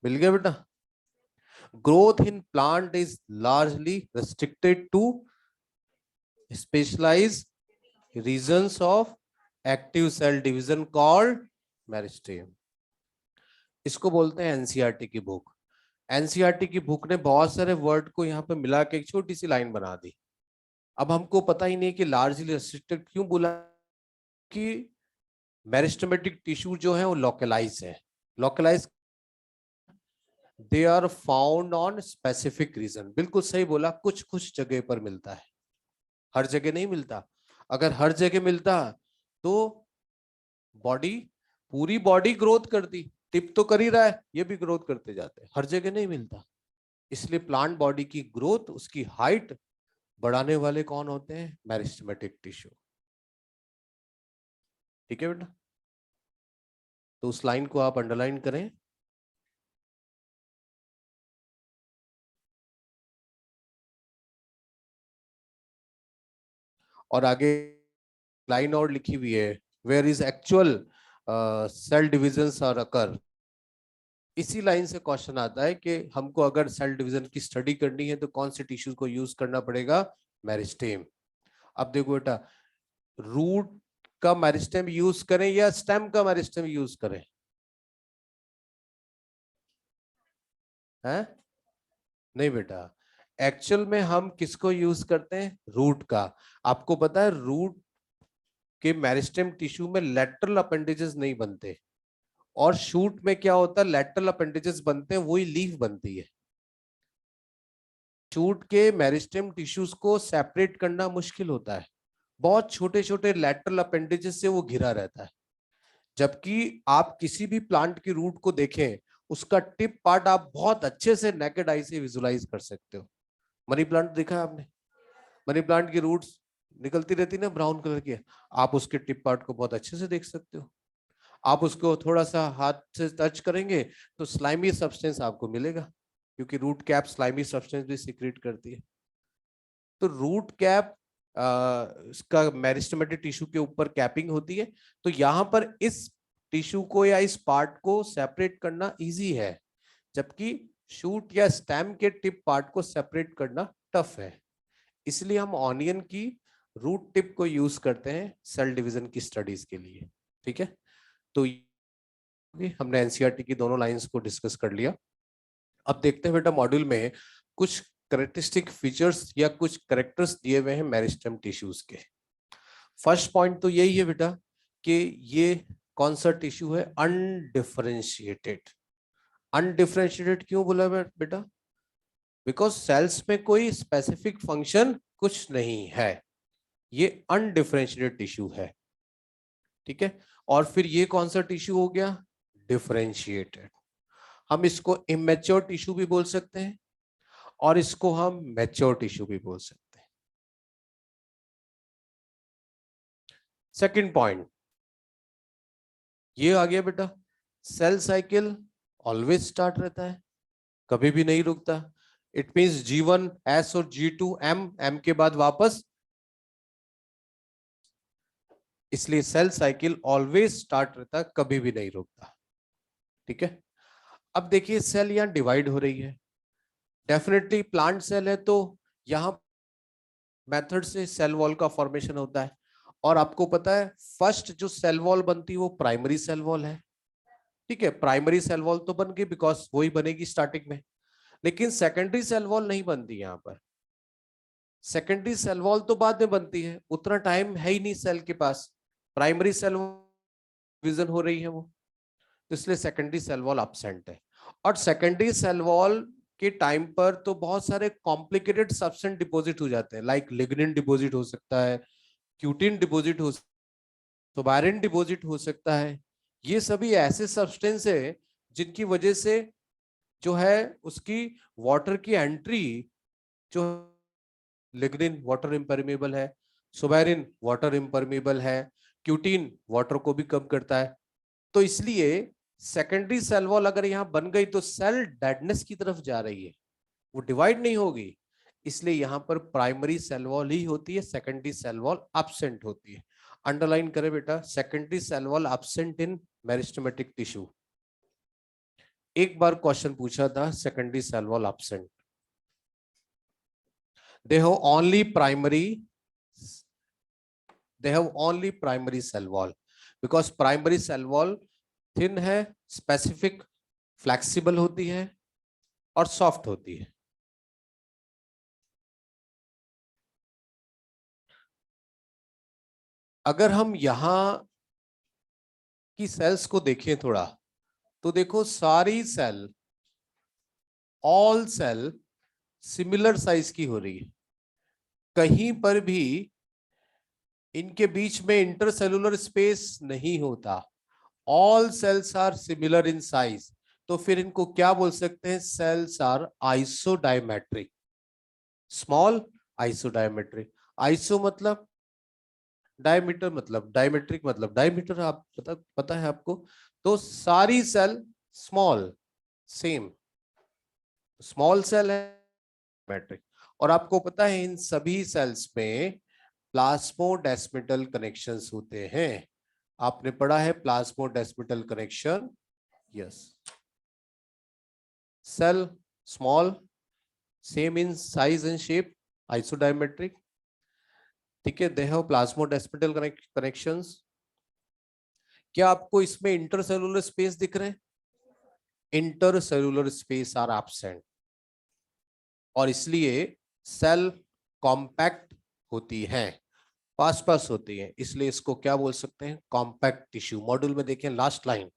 Speaker 1: मिल गया बेटा। Growth in plant is largely restricted to specialized regions of active cell division called meristem. इसको बोलते हैं एनसीईआरटी की बुक। एनसीईआरटी की बुक ने बहुत सारे वर्ड को यहाँ पे मिला के एक छोटी सी लाइन बना दी। अब हमको पता ही नहीं कि लार्जली रेस्ट्रिक्टेड क्यों बोला, कि मेरिस्टेमेटिक टिश्यू जो है वो लोकलाइज है। Localize, they are found on specific region. बिल्कुल सही बोला, कुछ कुछ जगह पर मिलता है, हर जगह नहीं मिलता। अगर हर जगह मिलता तो बॉडी, पूरी बॉडी ग्रोथ कर दी, टिप तो कर ही रहा है, ये भी ग्रोथ करते जाते हैं, हर जगह नहीं मिलता। इसलिए प्लांट बॉडी की ग्रोथ, उसकी हाइट बढ़ाने वाले कौन होते हैं? Meristematic tissue. ठीक है बेटा, तो उस लाइन को आप अंडरलाइन करें। और आगे लाइन और लिखी हुई है, where is actual cell divisions are occur. इसी लाइन से क्वेश्चन आता है कि हमको अगर सेल डिवीजन की स्टडी करनी है तो कौन से टिश्यूज को यूज करना पड़ेगा, मेरिस्टेम। अब देखो बेटा, रूट का मेरिस्टेम यूज करें या स्टेम का मेरिस्टेम यूज करें, हैं? नहीं बेटा, एक्चुअल में हम किसको यूज करते हैं, रूट का। आपको पता है रूट के मेरिस्टेम टिश्यू में लेटरल अपेंडेजेस नहीं बनते, और शूट में क्या होता है, लेटरल अपेंडेजेस बनते हैं, वही लीफ बनती है। शूट के मेरिस्टेम टिश्यूज को सेपरेट करना मुश्किल होता है, बहुत छोटे छोटे लेटरल अपेंडेजेस से वो घिरा रहता है। जबकि आप किसी भी प्लांट की रूट को देखें, उसका टिप पार्ट आप बहुत अच्छे से नेकेड आई से विजुलाइज कर सकते हो। मनी प्लांट देखा है आपने, मनी प्लांट की रूट्स निकलती रहती ना, ब्राउन कलर की, आप उसके टिप पार्ट को बहुत अच्छे से देख सकते हो। आप उसको थोड़ा सा हाथ से टच करेंगे तो स्लाइमी सब्सटेंस आपको मिलेगा, क्योंकि रूट कैप स्लाइमी सब्सटेंस भी सीक्रेट करती है। तो रूट कैप इसका मेरिस्टेमेटिक टिश्यू के ऊपर कैपिंग होती है, तो यहां पर इस टिश्यू को या इस पार्ट को सेपरेट करना इजी है, जबकि शूट या स्टेम के टिप पार्ट को सेपरेट करना टफ है। इसलिए हम ऑनियन की रूट टिप को यूज करते हैं सेल डिवीजन की स्टडीज के लिए। ठीक है, तो हमने एनसीईआरटी की दोनों लाइंस को डिस्कस कर लिया। अब देखते हैं बेटा मॉड्यूल में कुछ करेक्टरिस्टिक फीचर्स या कुछ करेक्टर्स दिए हुए हैं मेरिस्टेम टिश्यूज के। फर्स्ट पॉइंट तो यही है बेटा कि ये कौन सा टिश्यू है, अनडिफरेंशिएटेड। अनडिफरेंशिएटेड क्यों बोला बेटा, बिकॉज सेल्स में कोई स्पेसिफिक फंक्शन कुछ नहीं है, ये अनडिफरेंशिएटेड टिश्यू है। ठीक है, और फिर ये कौन सा टिश्यू हो गया, डिफरेंशिएटेड। हम इसको इमेच्योर टिश्यू भी बोल सकते हैं और इसको हम मैच्योर टिश्यू भी बोल सकते हैं। सेकंड पॉइंट ये आ गया बेटा, सेल साइकिल ऑलवेज स्टार्ट रहता है, कभी भी नहीं रुकता। इट मींस G1 S और G2 M के बाद वापस, इसलिए सेल साइकिल ऑलवेज स्टार्ट रहता है, कभी भी नहीं रुकता। ठीक है, अब देखिए सेल यहां डिवाइड हो रही है, डेफिनेटली प्लांट सेल है तो यहां मेथड से सेल वॉल का फॉर्मेशन होता है। और आपको पता है फर्स्ट जो सेल वॉल बनती है वो प्राइमरी सेल वॉल है। ठीक है, प्राइमरी सेल वॉल तो बन गई बिकॉज वही बनेगी स्टार्टिंग में, लेकिन सेकेंडरी सेल वॉल नहीं बनती यहाँ पर। सेकेंडरी सेल वॉल तो बाद में बनती है, उतना टाइम है ही नहीं सेल के पास, प्राइमरी सेल विजन हो रही है वो, तो इसलिए सेकेंडरी सेल वॉल एब्सेंट है। और सेकेंडरी सेल वॉल के टाइम पर तो बहुत सारे कॉम्प्लिकेटेड सब्सटेंस डिपॉजिट हो जाते हैं, लाइक लिग्निन डिपॉजिट हो सकता है, क्यूटिन डिपॉजिट हो, सोबारिन डिपॉजिट हो सकता है। ये सभी ऐसे सब्सटेंस है जिनकी वजह से जो है उसकी वाटर की एंट्री, जो लिग्निन वाटर इम्परमेबल है, सोबारिन वाटर इम्परमेबल है, क्यूटिन वाटर को भी कम करता है। तो इसलिए सेकेंडरी सेल वॉल अगर यहां बन गई तो सेल डेडनेस की तरफ जा रही है, वो डिवाइड नहीं होगी, इसलिए यहां पर प्राइमरी सेल वॉल ही होती है, सेकेंडरी सेल वॉल एब्सेंट होती है। अंडरलाइन करें बेटा, secondary cell wall absent in meristematic tissue. एक बार क्वेश्चन पूछा था secondary cell wall absent, they have only primary they have only primary cell wall, because primary cell wall thin है, specific, flexible होती है और soft होती है। अगर हम यहां की सेल्स को देखें थोड़ा, तो देखो सारी cell, all cell similar size की हो रही है, कहीं पर भी इनके बीच में इंटरसेलुलर स्पेस नहीं होता, all cells are similar in size. तो फिर इनको क्या बोल सकते हैं, cells are isodiametric, small isodiametric. Iso मतलब डायमीटर, मतलब डायमेट्रिक मतलब डायमीटर, आप पता है आपको। तो सारी cell small, same small cell है, मैट्रिक। और आपको पता है इन सभी सेल्स में प्लाज्मोडेस्माटल कनेक्शंस होते हैं। आपने पढ़ा है plasmodesmatal connection? Yes. Cell small, same in size and shape, isodiametric, ठीक है। They have plasmodesmatal connections. क्या आपको इसमें इंटरसेलुलर स्पेस दिख रहे हैं? इंटरसेलुलर स्पेस आर एब्सेंट, और इसलिए सेल कॉम्पैक्ट होती है, पास पास होती है, इसलिए इसको क्या बोल सकते हैं? Compact tissue. मॉड्यूल में देखें लास्ट लाइन,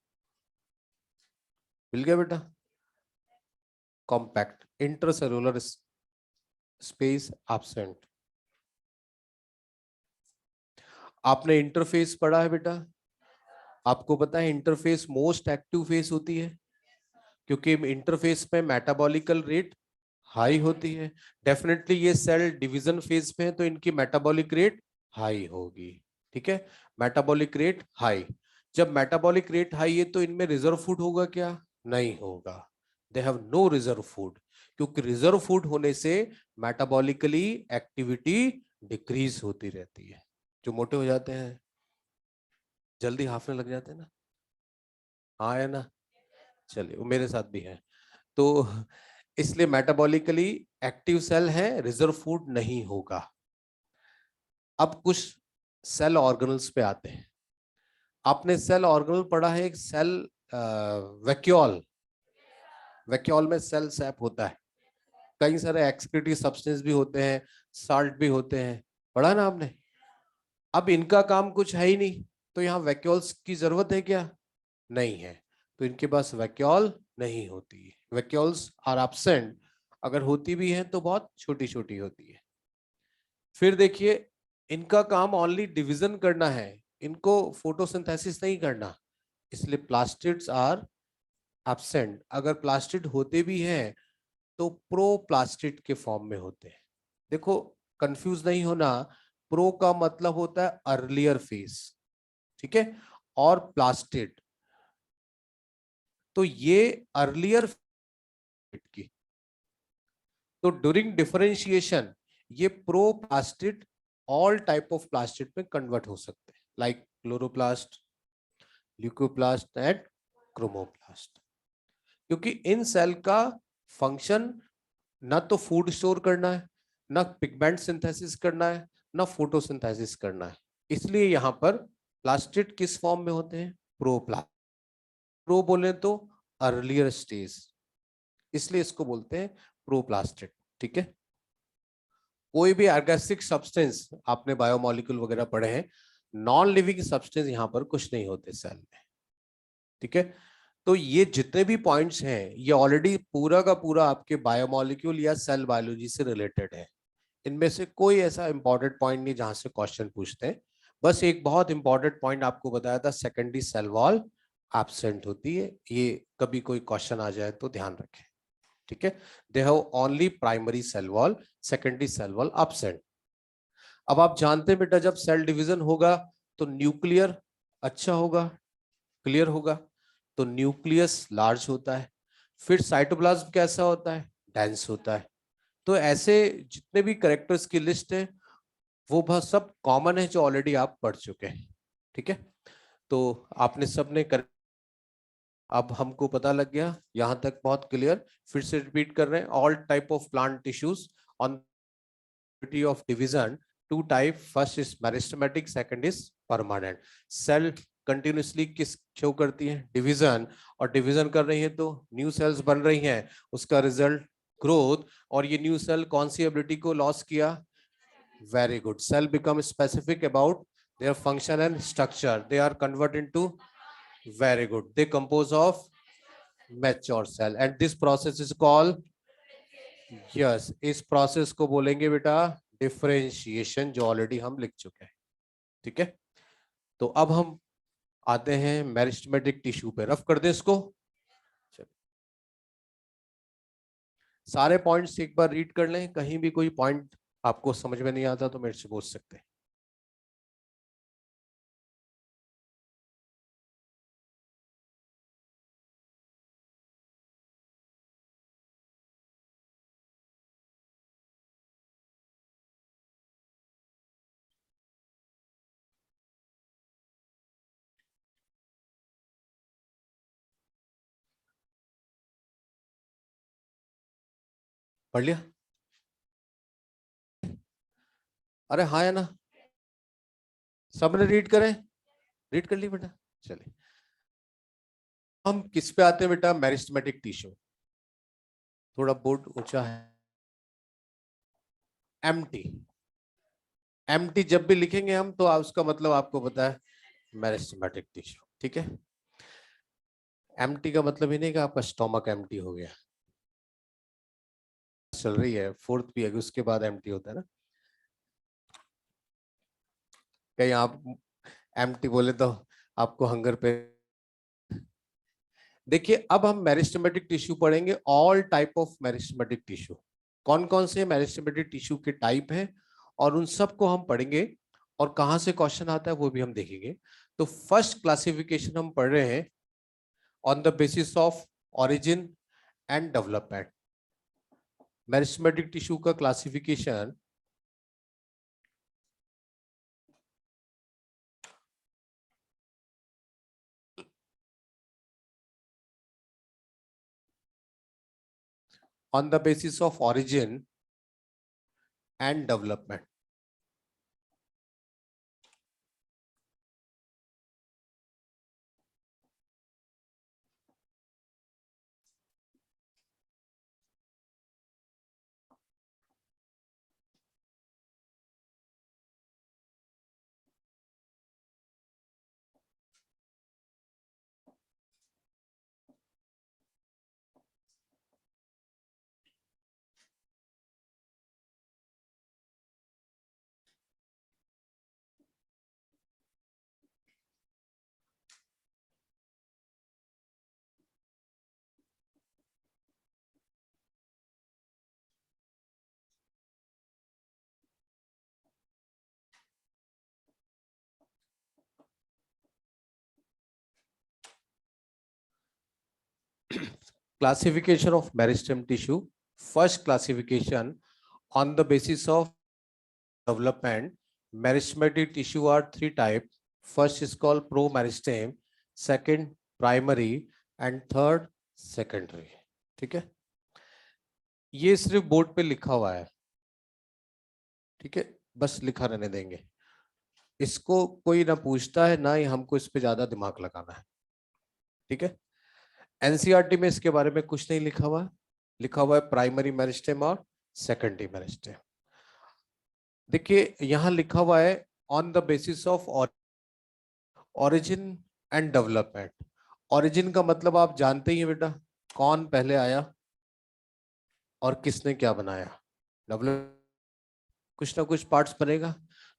Speaker 1: मिल गया बेटा? Compact, intercellular space absent. आपने इंटरफेस पढ़ा है बेटा? आपको पता है इंटरफेस मोस्ट एक्टिव फेस होती है, क्योंकि इंटरफेस में मेटाबॉलिकल रेट हाई होती है। डेफिनेटली ये सेल डिवीजन फेज में है, तो इनकी मेटाबॉलिक रेट हाई होगी, ठीक है। मेटाबॉलिक रेट हाई, जब मेटाबॉलिक रेट हाई है तो इनमें रिजर्व फूड होगा क्या? नहीं होगा। They have no reserve food, क्योंकि रिजर्व फूड होने से मेटाबॉलिकली एक्टिविटी डिक्रीज होती रहती है। जो मोटे हो जाते हैं, जल्दी हाफने लग जाते हैं ना, हाँ है ना? चलिए, वो मेरे साथ भी है। तो इसलिए मेटाबॉलिकली एक्टिव सेल है, रिजर्व फूड नहीं होगा। अब कुछ सेल ऑर्गेनल्स पे आते हैं। आपने सेल ऑर्गेनल पढ़ा है, एक सेल वैक्यूल। वैक्यूल में सेल सैप होता है, कई सारे एक्सक्रीटरी सब्सटेंस भी होते हैं, साल्ट भी होते हैं, पढ़ा ना आपने? अब इनका काम कुछ है ही नहीं, तो यहाँ वैक्यूल्स की जरूरत है क्या? नहीं है, तो इनके पास वैक्यूल नहीं होती। वैक्यूल्स आर एब्सेंट, अगर होती भी है तो बहुत छोटी छोटी होती है। फिर देखिए, इनका काम ओनली डिवीजन करना है, इनको फोटोसिंथेसिस नहीं करना, इसलिए प्लास्टिड्स आर एब्सेंट। अगर प्लास्टिड होते भी हैं तो प्रोप्लास्टिड के फॉर्म में होते हैं। देखो, कंफ्यूज नहीं होना, प्रो का मतलब होता है अर्लियर फेज, ठीक है, और प्लास्टिड तो ये अर्लियर की। तो ड्यूरिंग डिफरेंशिएशन ये proplastid all type of plastid में कन्वर्ट हो सकते हैं, like chloroplast, leucoplast and chromoplast. क्योंकि इन सेल का फंक्शन ना तो फूड स्टोर करना है, ना पिगमेंट सिंथेसिस करना है, ना फोटोसिंथेसिस करना है, इसलिए यहां पर प्लास्टिड किस फॉर्म में होते हैं? प्रोप्लास्ट। प्रो बोले तो अर्लियर स्टेज, इसलिए इसको बोलते हैं प्रोप्लास्टिड, ठीक है। कोई भी ऑर्गेनिक सब्सटेंस, आपने बायोमोलिक्यूल वगैरह पढ़े हैं, नॉन लिविंग सब्सटेंस यहां पर कुछ नहीं होते सेल में, ठीक है। तो ये जितने भी पॉइंट्स हैं ये ऑलरेडी पूरा का पूरा आपके बायोमोलिक्यूल या सेल बायोलॉजी से रिलेटेड है। इनमें से कोई ऐसा इंपॉर्टेंट पॉइंट नहीं जहां से क्वेश्चन पूछते हैं। बस एक बहुत इंपॉर्टेंट पॉइंट आपको बताया था, सेकेंडरी सेल वॉल एब्सेंट होती है, ये कभी कोई क्वेश्चन आ जाए तो ध्यान रखें, ठीक है। They have only primary cell wall, secondary cell wall absent. अब आप जानते हैं बेटा, जब सेल डिवीजन होगा तो न्यूक्लियर अच्छा होगा, क्लियर होगा, तो न्यूक्लियस लार्ज होता है। फिर साइटोप्लाज्म कैसा होता है? डेंस होता है। तो ऐसे जितने भी कैरेक्टर्स की लिस्ट है वो बहुत सब कॉमन है, जो ऑलरेडी आप पढ़ चुके हैं, ठीक है। तो आपने सबने कर, अब हमको पता लग गया, यहां तक बहुत क्लियर। फिर से रिपीट कर रहे हैं, all type of plant tissues on of division, two type, first is meristematic, second is permanent. Cell continuously किस शो करती है? डिवीजन, और डिवीजन कर रही है तो न्यू सेल्स बन रही हैं, उसका रिजल्ट ग्रोथ। और ये न्यू सेल कौन सी एबिलिटी को लॉस किया? Very good, cell become specific about their function and structure, they are convert into, very good, they compose of mature cell and this process is called, yes, इस प्रोसेस को बोलेंगे बेटा डिफरेंशिएशन, जो ऑलरेडी हम लिख चुके हैं, ठीक है। तो अब हम आते हैं मेरिस्टेमेटिक टिश्यू पे, रफ कर दे इसको। चलिए, सारे पॉइंट्स एक बार रीड कर लें, कहीं भी कोई पॉइंट आपको समझ में नहीं आता तो मेरे से पूछ सकते हैं। पढ़ लिया? अरे हाँ है ना, सबने रीड करें? रीड कर ली बेटा? चलिए हम किस पे आते हैं बेटा? Meristematic tissue. थोड़ा बोर्ड ऊंचा है। एम्प्टी, एम्प्टी जब भी लिखेंगे हम तो उसका मतलब आपको पता है, मेरिस्टेमेटिक टिश्यू। ठीक है, एम्प्टी का मतलब ही नहीं कि आपका स्टोमक एम्प्टी हो गया। चल रही है फोर्थ भी है, उसके बाद एम्प्टी होता है ना। कहीं आप एम्प्टी बोले तो आपको हंगर पे। देखिए अब हम मेरिस्टेमेटिक टिश्यू पढ़ेंगे, all type of meristematic tissue. कौन कौन से मेरिस्टेमेटिक टिश्यू के टाइप हैं और उन सबको हम पढ़ेंगे, और कहां से क्वेश्चन आता है वो भी हम देखेंगे। तो फर्स्ट क्लासिफिकेशन हम पढ़ रहे हैं on the basis of origin and development. Meristematic tissue का classification on the basis of origin and development. Classification of meristem tissue. First classification on the basis of development. Meristematic tissue are three types. First is called promeristem, second primary, and third secondary. ठीक है, ये सिर्फ बोर्ड पे लिखा हुआ है। ठीक है, बस लिखा रहने देंगे, इसको कोई ना पूछता है ना ही हमको इस पे ज्यादा दिमाग लगाना है। ठीक है, एनसीईआरटी में इसके बारे में कुछ नहीं लिखा हुआ है। लिखा हुआ है प्राइमरी मेरिस्टेम और सेकेंडरी मेरिस्टेम। देखिए यहां लिखा हुआ है on the basis of origin and development. Origin का मतलब आप जानते ही हैं बेटा, कौन पहले आया और किसने क्या बनाया। डेवलप कुछ ना कुछ पार्ट्स बनेगा,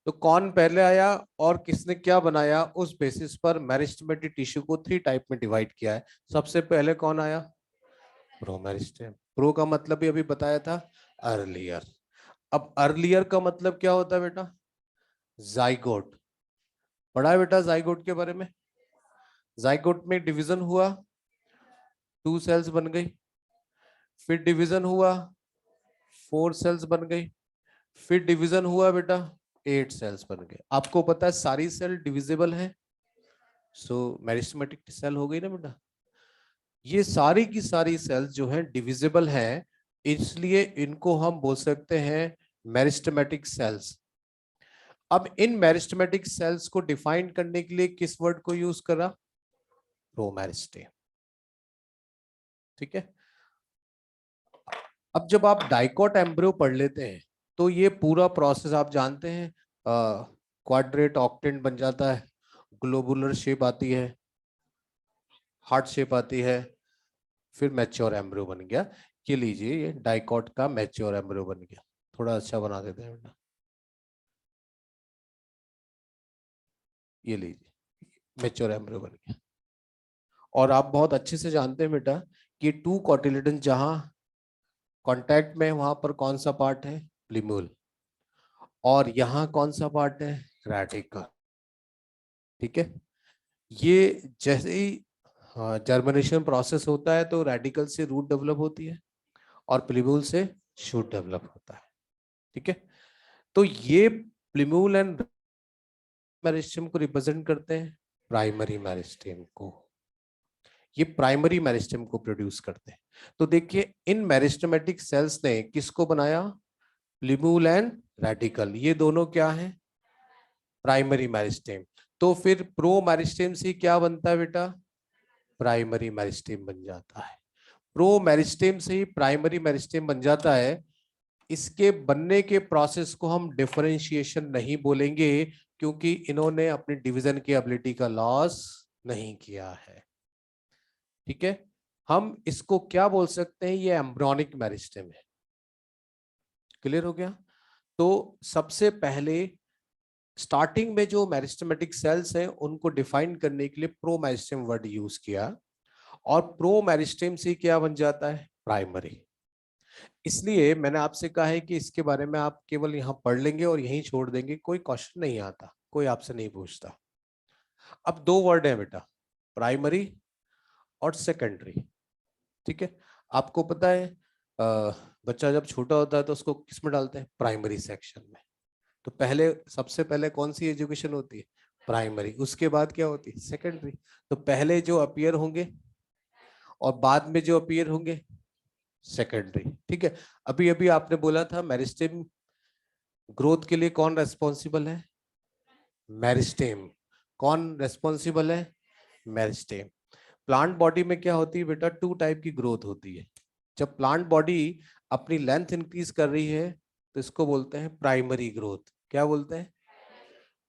Speaker 1: तो कौन पहले आया और किसने क्या बनाया, उस बेसिस पर मेरिस्टेमेटिक टिश्यू को थ्री टाइप में डिवाइड किया है। सबसे पहले कौन आया? प्रोमेरिस्टेम। प्रो का मतलब भी अभी बताया था, अर्लियर। अब अर्लियर का मतलब क्या होता है बेटा? जाइगोट। पढ़ा है बेटा जाइगोट के बारे में? जाइगोट में डिवीजन हुआ, 2 सेल्स बन गई, फिर डिवीजन हुआ, 4 सेल्स बन गई, फिर डिवीजन हुआ बेटा, 8 सेल्स बन गए। आपको पता है सारी सेल डिविजिबल है, सो मेरिस्टेमेटिक सेल हो गई ना बेटा। ये सारी की सारी सेल्स जो है डिविजिबल है, इसलिए इनको हम बोल सकते हैं मेरिस्टेमेटिक सेल्स। अब इन मेरिस्टेमेटिक सेल्स को डिफाइन करने के लिए किस वर्ड को यूज करा? प्रोमेरिस्टेम। ठीक है, अब जब आप डाइकोट एम्ब्रियो पढ़ लेते हैं तो ये पूरा प्रोसेस आप जानते हैं, क्वाड्रेट ऑक्टेंट बन जाता है, ग्लोबुलर शेप आती है, हार्ट शेप आती है, फिर मैच्योर एम्ब्रियो बन गया। ये लीजिए, ये डाइकोट का मैच्योर एम्ब्रियो बन गया। थोड़ा अच्छा बना देते हैं बेटा, ये लीजिए मैच्योर एम्ब्रियो बन गया। और आप बहुत अच्छे से जानते हैं बेटा कि टू कॉटिलेडन जहां कांटेक्ट में वहां पर कौन सा पार्ट है? प्लीम्यूल। और यहाँ कौन सा पार्ट है? रेडिकल। ठीक है, ये जैसे ही जर्मिनेशन प्रोसेस होता है तो रेडिकल से रूट डेवलप होती है और प्लीम्यूल से शूट डेवलप होता है। ठीक है, तो ये प्लीम्यूल एंड मेरिस्टेम को रिप्रेजेंट करते हैं, प्राइमरी मेरिस्टेम को। ये प्राइमरी मेरिस्टेम को प्रोड्यूस करते हैं। तो देखिए इन मेरिस्टेमेटिक सेल्स ने किसको बनाया, प्लीम्यूल एंड रेडिकल, ये दोनों क्या है, प्राइमरी मेरिस्टेम। तो फिर प्रो मेरिस्टेम से क्या बनता है बेटा, प्राइमरी मेरिस्टेम बन जाता है। प्रो मेरिस्टेम से ही प्राइमरी मेरिस्टेम बन जाता है। इसके बनने के प्रोसेस को हम डिफरेंशिएशन नहीं बोलेंगे, क्योंकि इन्होंने अपनी डिवीजन की एबिलिटी का लॉस नहीं किया है। ठीक है, हम इसको क्या बोल सकते हैं, ये एम्ब्रियोनिक मेरिस्टेम है। क्लियर हो गया। तो सबसे पहले स्टार्टिंग में जो मेरिस्टेमेटिक सेल्स हैं उनको डिफाइन करने के लिए प्रो मेरिस्टेम वर्ड यूज किया, और प्रो मेरिस्टेम से क्या बन जाता है, प्राइमरी। इसलिए मैंने आपसे कहा है कि इसके बारे में आप केवल यहाँ पढ़ लेंगे और यहीं छोड़ देंगे, कोई क्वेश्चन नहीं आता, कोई आपसे नहीं पूछता। अब दो वर्ड है बेटा, प्राइमरी और सेकेंडरी। ठीक है, आपको पता है बच्चा जब छोटा होता है तो उसको किस में डालते हैं, प्राइमरी सेक्शन में। तो पहले सबसे पहले कौन सी एजुकेशन होती है, प्राइमरी, उसके बाद क्या होती है, सेकेंडरी। तो पहले जो अपीयर होंगे और बाद में जो अपीयर होंगे, सेकेंडरी। ठीक है, अभी अभी आपने बोला था मेरिस्टेम ग्रोथ के लिए कौन रेस्पॉन्सिबल है, मेरिस्टेम। कौन रेस्पॉन्सिबल है, मेरिस्टेम। प्लांट बॉडी में क्या होती है बेटा, टू टाइप की ग्रोथ होती है। जब प्लांट बॉडी अपनी लेंथ इंक्रीज कर रही है तो इसको बोलते हैं प्राइमरी ग्रोथ। क्या बोलते हैं,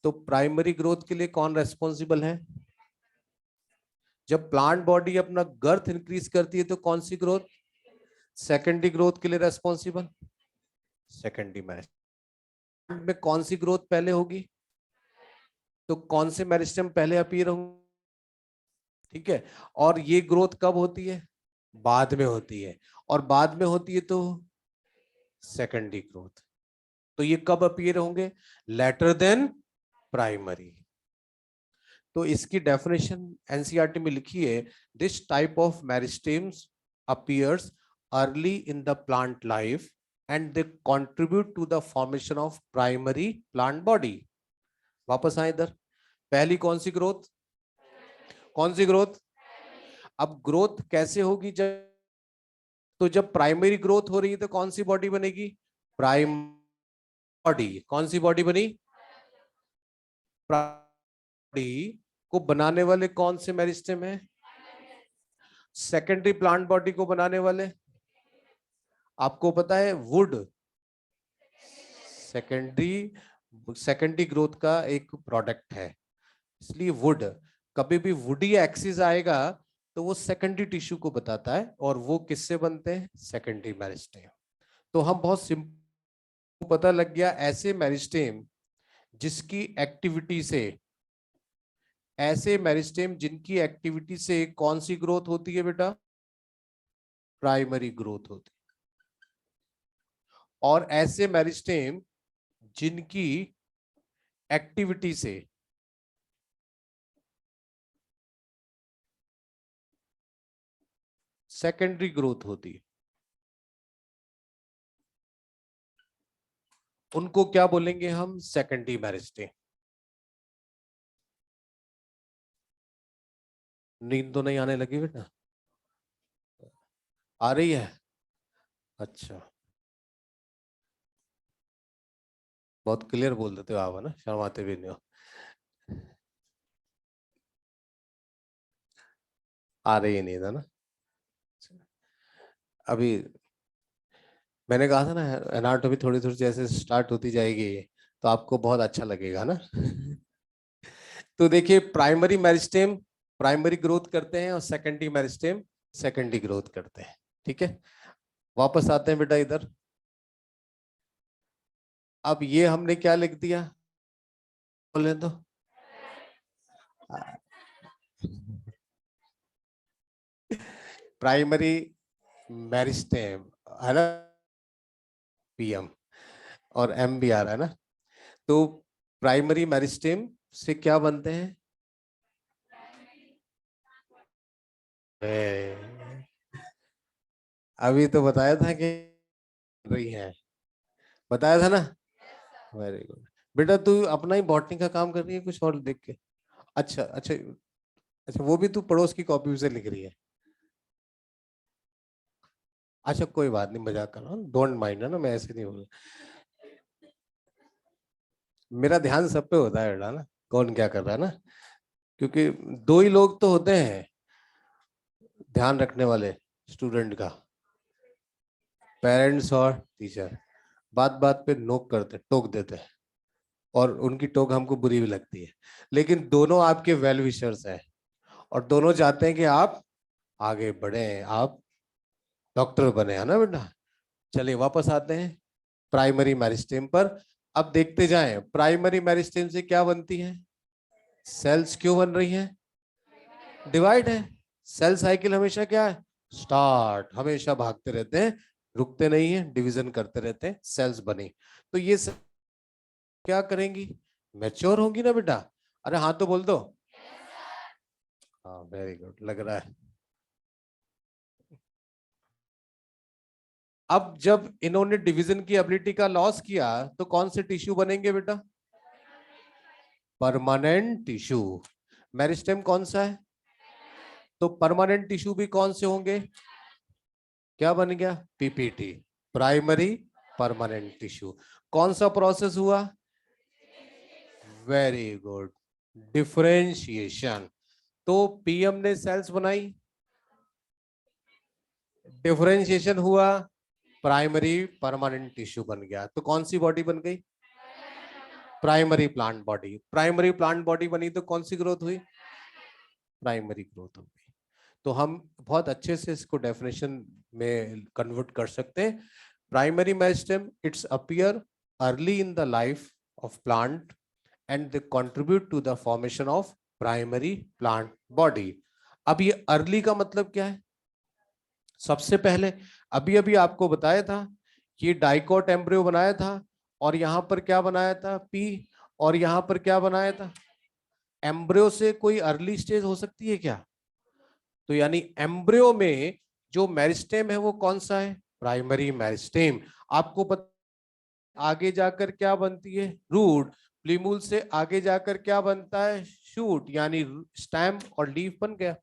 Speaker 1: तो प्राइमरी ग्रोथ के लिए कौन रेस्पॉन्सिबल है, जब प्लांट बॉडी अपना गर्थ इंक्रीज करती है तो कौन सी ग्रोथ, सेकेंडरी ग्रोथ के लिए रेस्पॉन्सिबल, सेकेंडरी मेरिस्टेम। में कौन सी ग्रोथ पहले होगी, तो कौन से मेरिस्टेम पहले अपीयर होंगे। ठीक है, और ये ग्रोथ कब होती है, बाद में होती है, और बाद में होती है तो सेकेंडरी ग्रोथ। तो ये कब अपीयर होंगे, लेटर देन प्राइमरी। तो इसकी डेफिनेशन एनसीईआरटी में लिखी है, this type of meristems appears early in the plant life and they contribute to the formation of primary plant body. वापस आए इधर, पहली कौन सी ग्रोथ, कौन सी ग्रोथ। अब ग्रोथ कैसे होगी, जब तो जब प्राइमरी ग्रोथ हो रही है तो कौन सी बॉडी बनेगी, प्राइम बॉडी। कौन सी बॉडी बनी, बॉडी को बनाने वाले कौन से मेरिस्टेम है, सेकेंडरी प्लांट बॉडी को बनाने वाले, आपको पता है वुड सेकेंडरी, सेकेंडरी ग्रोथ का एक प्रोडक्ट है। इसलिए वुड, कभी भी वुडी एक्सिस आएगा तो वो सेकेंडरी टिश्यू को बताता है, और वो किससे बनते हैं, सेकेंडरी मेरिस्टेम। तो हम बहुत सिंपल, पता लग गया ऐसे मेरिस्टेम जिसकी एक्टिविटी से, ऐसे मेरिस्टेम जिनकी एक्टिविटी से कौन सी ग्रोथ होती है बेटा, प्राइमरी ग्रोथ होती है। और ऐसे मेरिस्टेम जिनकी एक्टिविटी से सेकेंडरी ग्रोथ होती है, उनको क्या बोलेंगे हम, सेकेंडरी मेरिस्टेम। नींद तो नहीं आने लगी बेटा, आ रही है, अच्छा। बहुत क्लियर बोल देते हो आप, है ना, शर्माते भी नहीं हो। आ रही है नींद, है ना। अभी मैंने कहा था ना, एनाटॉमी थोड़ी थोड़ी जैसे स्टार्ट होती जाएगी तो आपको बहुत अच्छा लगेगा ना। तो देखिए प्राइमरी मेरिस्टेम प्राइमरी ग्रोथ करते हैं और सेकेंडरी मेरिस्टेम सेकेंडरी ग्रोथ करते हैं। ठीक है, वापस आते हैं बेटा इधर। अब ये हमने क्या लिख दिया, बोले तो प्राइमरी मेरिस्टेम, है ना, पीएम और एमबीआर, है ना। तो प्राइमरी मेरिस्टेम से क्या बनते हैं, अभी तो बताया था कि रही है, बताया था ना। वेरी गुड बेटा, तू अपना ही बॉटनी का काम कर रही है कुछ और देख के, अच्छा अच्छा। अच्छा, वो भी तू पड़ोस की कॉपी से लिख रही है? अच्छा कोई बात नहीं, मजाक कर रहा हूँ, डोंट माइंड, है ना, मैं ऐसे नहीं बोल। मेरा ध्यान सब पे होता है बेटा ना, कौन क्या कर रहा है ना, क्योंकि दो ही लोग तो होते हैं ध्यान रखने वाले स्टूडेंट का, पेरेंट्स और टीचर। बात बात पे नोक करते, टोक देते हैं, और उनकी टोक हमको बुरी भी लगती है, लेकिन दोनों आपके वेल विशर्स हैं, और दोनों चाहते हैं कि आप आगे बढ़े, आप डॉक्टर बने, है ना बेटा। चलिए वापस आते हैं प्राइमरी मेरिस्टेम पर। अब देखते जाएं प्राइमरी मेरिस्टेम से क्या बनती है, सेल्स क्यों बन रही हैं, डिवाइड है। सेल साइकिल हमेशा क्या है, स्टार्ट, हमेशा भागते रहते हैं, रुकते नहीं है, डिवीजन करते रहते हैं, सेल्स बनी। तो ये क्या करेंगी, मैच्योर होंगी ना बेटा। अरे हाँ तो बोल दो। हाँ वेरी गुड, लग रहा है। अब जब इन्होंने डिवीजन की एबिलिटी का लॉस किया तो कौन से टिश्यू बनेंगे बेटा, परमानेंट टिश्यू। मेरिस्टेम कौन सा है, तो परमानेंट टिश्यू भी कौन से होंगे, क्या बन गया, पीपीटी, प्राइमरी परमानेंट टिश्यू। कौन सा प्रोसेस हुआ, वेरी गुड, डिफरेंशिएशन। तो पीएम ने सेल्स बनाई, डिफरेंशिएशन हुआ, प्राइमरी परमानेंट टिश्यू बन गया, तो कौन सी बॉडी बन गई, primary plant body. Primary plant body बनी तो कौन सी ग्रोथ हुई, प्राइमरी ग्रोथ हो गई। तो हम बहुत अच्छे से इसको डेफिनेशन में कन्वर्ट कर सकते हैं। Primary meristem, it's appear early in the life of plant and they contribute to the formation of primary plant body। अब ये अर्ली का मतलब क्या है, सबसे पहले अभी अभी आपको बताया था कि डाइकोट एम्ब्रियो बनाया था, और यहां पर क्या बनाया था, पी, और यहां पर क्या बनाया था, एम्ब्रियो से कोई अर्ली स्टेज हो सकती है क्या, तो यानी एम्ब्रियो में जो मेरिस्टेम है वो कौन सा है, प्राइमरी मेरिस्टेम। आपको पता आगे जाकर क्या बनती है, रूट, प्लीमूल से आगे जाकर क्या बनता है, शूट, यानी स्टेम और लीफ बन गया।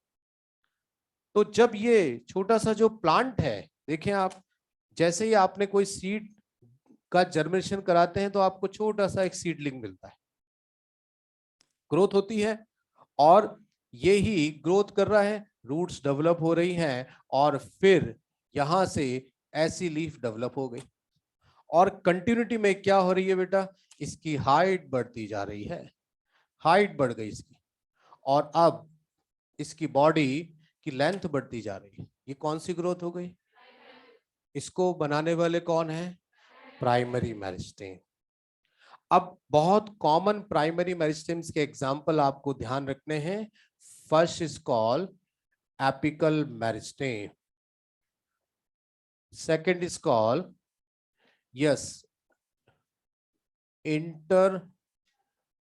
Speaker 1: तो जब ये छोटा सा जो प्लांट है, देखें आप, जैसे ही आपने कोई सीड का जर्मिनेशन कराते हैं तो आपको छोटा सा एक सीडलिंग मिलता है, ग्रोथ होती है, और यही ग्रोथ कर रहा है, रूट्स डेवलप हो रही हैं, और फिर यहां से ऐसी लीफ डेवलप हो गई, और कंटिन्यूटी में क्या हो रही है बेटा, इसकी हाइट बढ़ती जा रही है, हाइट बढ़ गई इसकी, और अब इसकी बॉडी की लेंथ बढ़ती जा रही है। ये कौन सी ग्रोथ हो गई, इसको बनाने वाले कौन है, प्राइमरी मेरिस्टेम। अब बहुत कॉमन प्राइमरी मेरिस्टेम्स के एग्जांपल आपको ध्यान रखने हैं। First is called apical meristem, second is called yes inter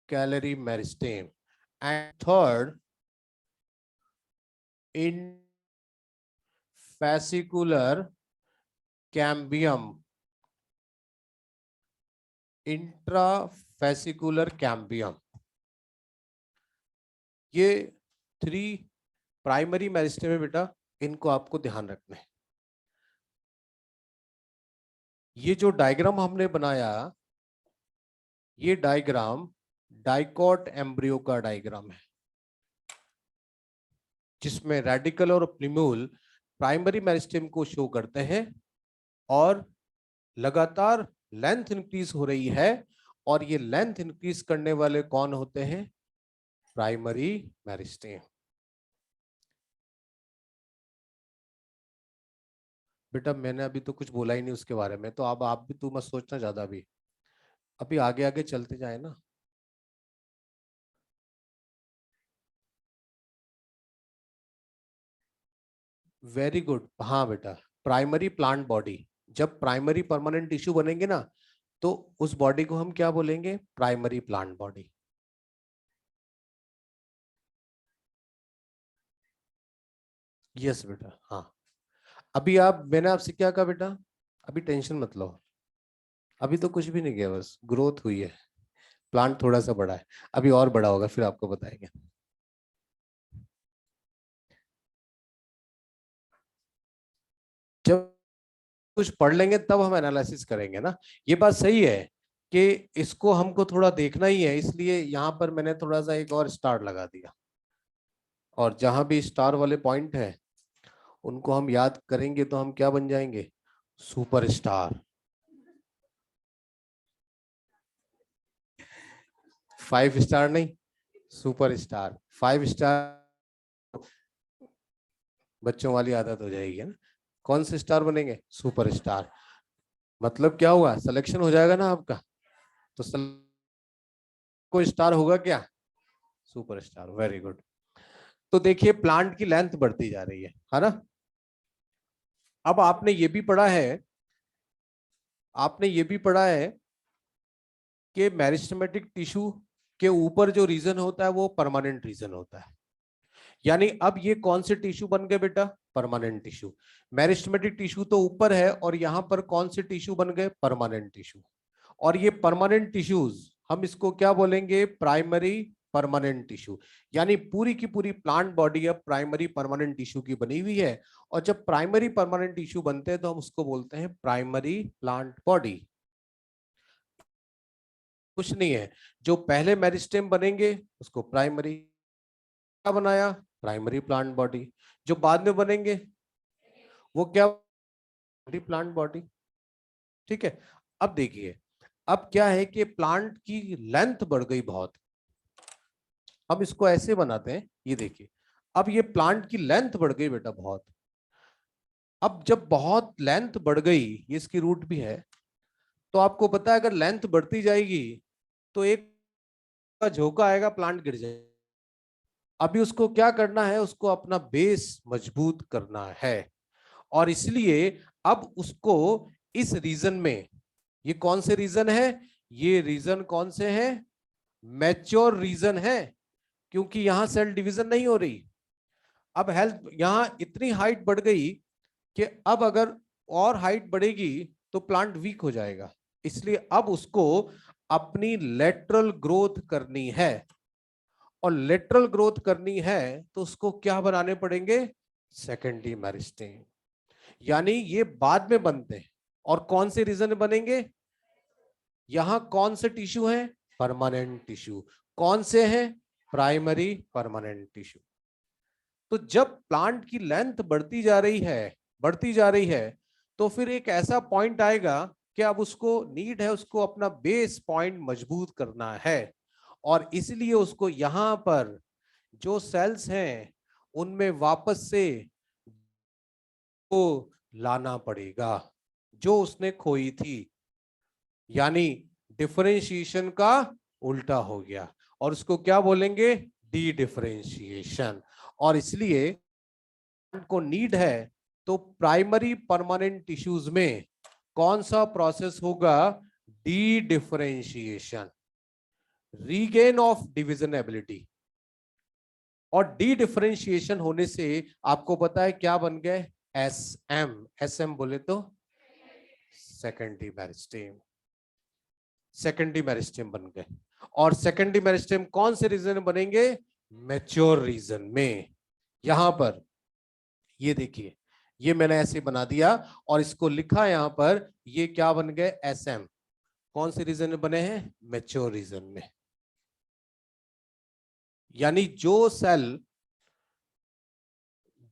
Speaker 1: calorie meristem, and third in fascicular cambium, intrafascicular cambium. ये थ्री प्राइमरी मेरिस्टेम है बेटा, इनको आपको ध्यान रखना है। ये जो डायग्राम हमने बनाया, ये डायग्राम डाइकोट एम्ब्रियो का डायग्राम है, जिसमें रेडिकल और प्लीम्यूल प्राइमरी मेरिस्टेम को शो करते हैं, और लगातार लेंथ इंक्रीज हो रही है, और ये लेंथ इंक्रीज करने वाले कौन होते हैं, प्राइमरी मेरिस्टेम। बेटा मैंने अभी तो कुछ बोला ही नहीं उसके बारे में, तो अब आप भी तू मत सोचना ज्यादा, भी अभी आगे आगे चलते जाए ना। वेरी गुड, हाँ बेटा, प्राइमरी प्लांट बॉडी, जब प्राइमरी परमानेंट टिश्यू बनेंगे ना, तो उस बॉडी को हम क्या बोलेंगे, प्राइमरी प्लांट बॉडी। यस बेटा, हाँ। अभी आप, मैंने आपसे क्या कहा बेटा, अभी टेंशन मत लो, अभी तो कुछ भी नहीं किया, बस ग्रोथ हुई है, प्लांट थोड़ा सा बड़ा है, अभी और बड़ा होगा फिर आपको बताएंगे। जब कुछ पढ़ लेंगे तब हम एनालिसिस करेंगे ना। ये बात सही है कि इसको हमको थोड़ा देखना ही है, इसलिए यहाँ पर मैंने थोड़ा सा एक और स्टार लगा दिया, और जहां भी स्टार वाले पॉइंट है उनको हम याद करेंगे तो हम क्या बन जाएंगे, सुपरस्टार। 5 स्टार नहीं, सुपरस्टार। 5 स्टार बच्चों वाली आदत हो जाएगी ना। कौन से स्टार बनेंगे, सुपरस्टार। मतलब क्या हुआ, सिलेक्शन हो जाएगा ना आपका, तो कोई स्टार होगा क्या, सुपरस्टार। Very good. तो देखिए प्लांट की लेंथ बढ़ती जा रही है ना। अब आपने ये भी पढ़ा है, आपने ये भी पढ़ा है कि मेरिस्टेमेटिक टिश्यू के ऊपर जो रीजन होता है वो परमानेंट रीजन होता है। यानी अब ये कौन से टिश्यू बन गए बेटा, परमानेंट टिश्यू। मेरिस्टेमेटिक टिश्यू तो ऊपर है, और यहां पर कौन से टिश्यू बन गए, परमानेंट टिश्यू। और ये परमानेंट टिश्यूज हम इसको क्या बोलेंगे, प्राइमरी परमानेंट टिश्यू। यानी पूरी की पूरी प्लांट बॉडी अब प्राइमरी परमानेंट टिश्यू की बनी हुई है। और जब प्राइमरी परमानेंट टिश्यू बनते हैं तो हम उसको बोलते हैं प्राइमरी प्लांट बॉडी। कुछ नहीं है, जो पहले मेरिस्टेम बनेंगे उसको प्राइमरी, क्या बनाया, प्राइमरी प्लांट बॉडी। जो बाद में बनेंगे वो क्या, प्लांट बॉडी। ठीक है। अब देखिए, अब क्या है कि प्लांट की लेंथ बढ़ गई बहुत। अब इसको ऐसे बनाते हैं, ये देखिए, अब ये प्लांट की लेंथ बढ़ गई बेटा बहुत। अब जब बहुत लेंथ बढ़ गई, ये इसकी रूट भी है, तो आपको पता है अगर लेंथ बढ़ती जाएगी तो एक का झोंका आएगा, प्लांट गिर जाएगा। अभी उसको क्या करना है, उसको अपना बेस मजबूत करना है। और इसलिए अब उसको इस रीजन में, ये कौन से रीजन है, ये रीजन कौन से हैं, मैच्योर रीजन है, क्योंकि यहां सेल डिवीजन नहीं हो रही। अब हेल्थ यहां इतनी हाइट बढ़ गई कि अब अगर और हाइट बढ़ेगी तो प्लांट वीक हो जाएगा। इसलिए अब उसको अपनी लेटरल ग्रोथ करनी है, और लेटरल ग्रोथ करनी है तो उसको क्या बनाने पड़ेंगे, सेकेंडरी मेरिस्टेम। यानी ये बाद में बनते हैं। और कौन से रीजन में बनेंगे, यहां कौन से टिश्यू है, परमानेंट टिश्यू। कौन से हैं, प्राइमरी परमानेंट टिश्यू। तो जब प्लांट की लेंथ बढ़ती जा रही है, बढ़ती जा रही है, तो फिर एक ऐसा पॉइंट आएगा कि अब उसको नीड है, उसको अपना बेस पॉइंट मजबूत करना है। और इसलिए उसको यहां पर जो सेल्स हैं उनमें वापस से को लाना पड़ेगा जो उसने खोई थी। यानी डिफरेंशिएशन का उल्टा हो गया, और उसको क्या बोलेंगे, डी डिफरेंशिएशन। और इसलिए को नीड है तो प्राइमरी परमानेंट टिश्यूज में कौन सा प्रोसेस होगा, D differentiation, regain of division ability. और डी डिफरेंशिएशन होने से आपको पता है क्या बन गए, एस एम। एस एम बोले तो सेकेंडरी मेरिस्टेम, सेकेंडरी मेरिस्टेम बन गए। और सेकेंडरी मेरिस्टेम कौन से रीजन में बनेंगे, मैच्योर रीजन में। यहां पर ये देखिए, ये मैंने ऐसे बना दिया और इसको लिखा यहां पर, ये क्या बन गए, एस एम। कौन से रीजन में बने हैं, मैच्योर रीजन में। यानी जो सेल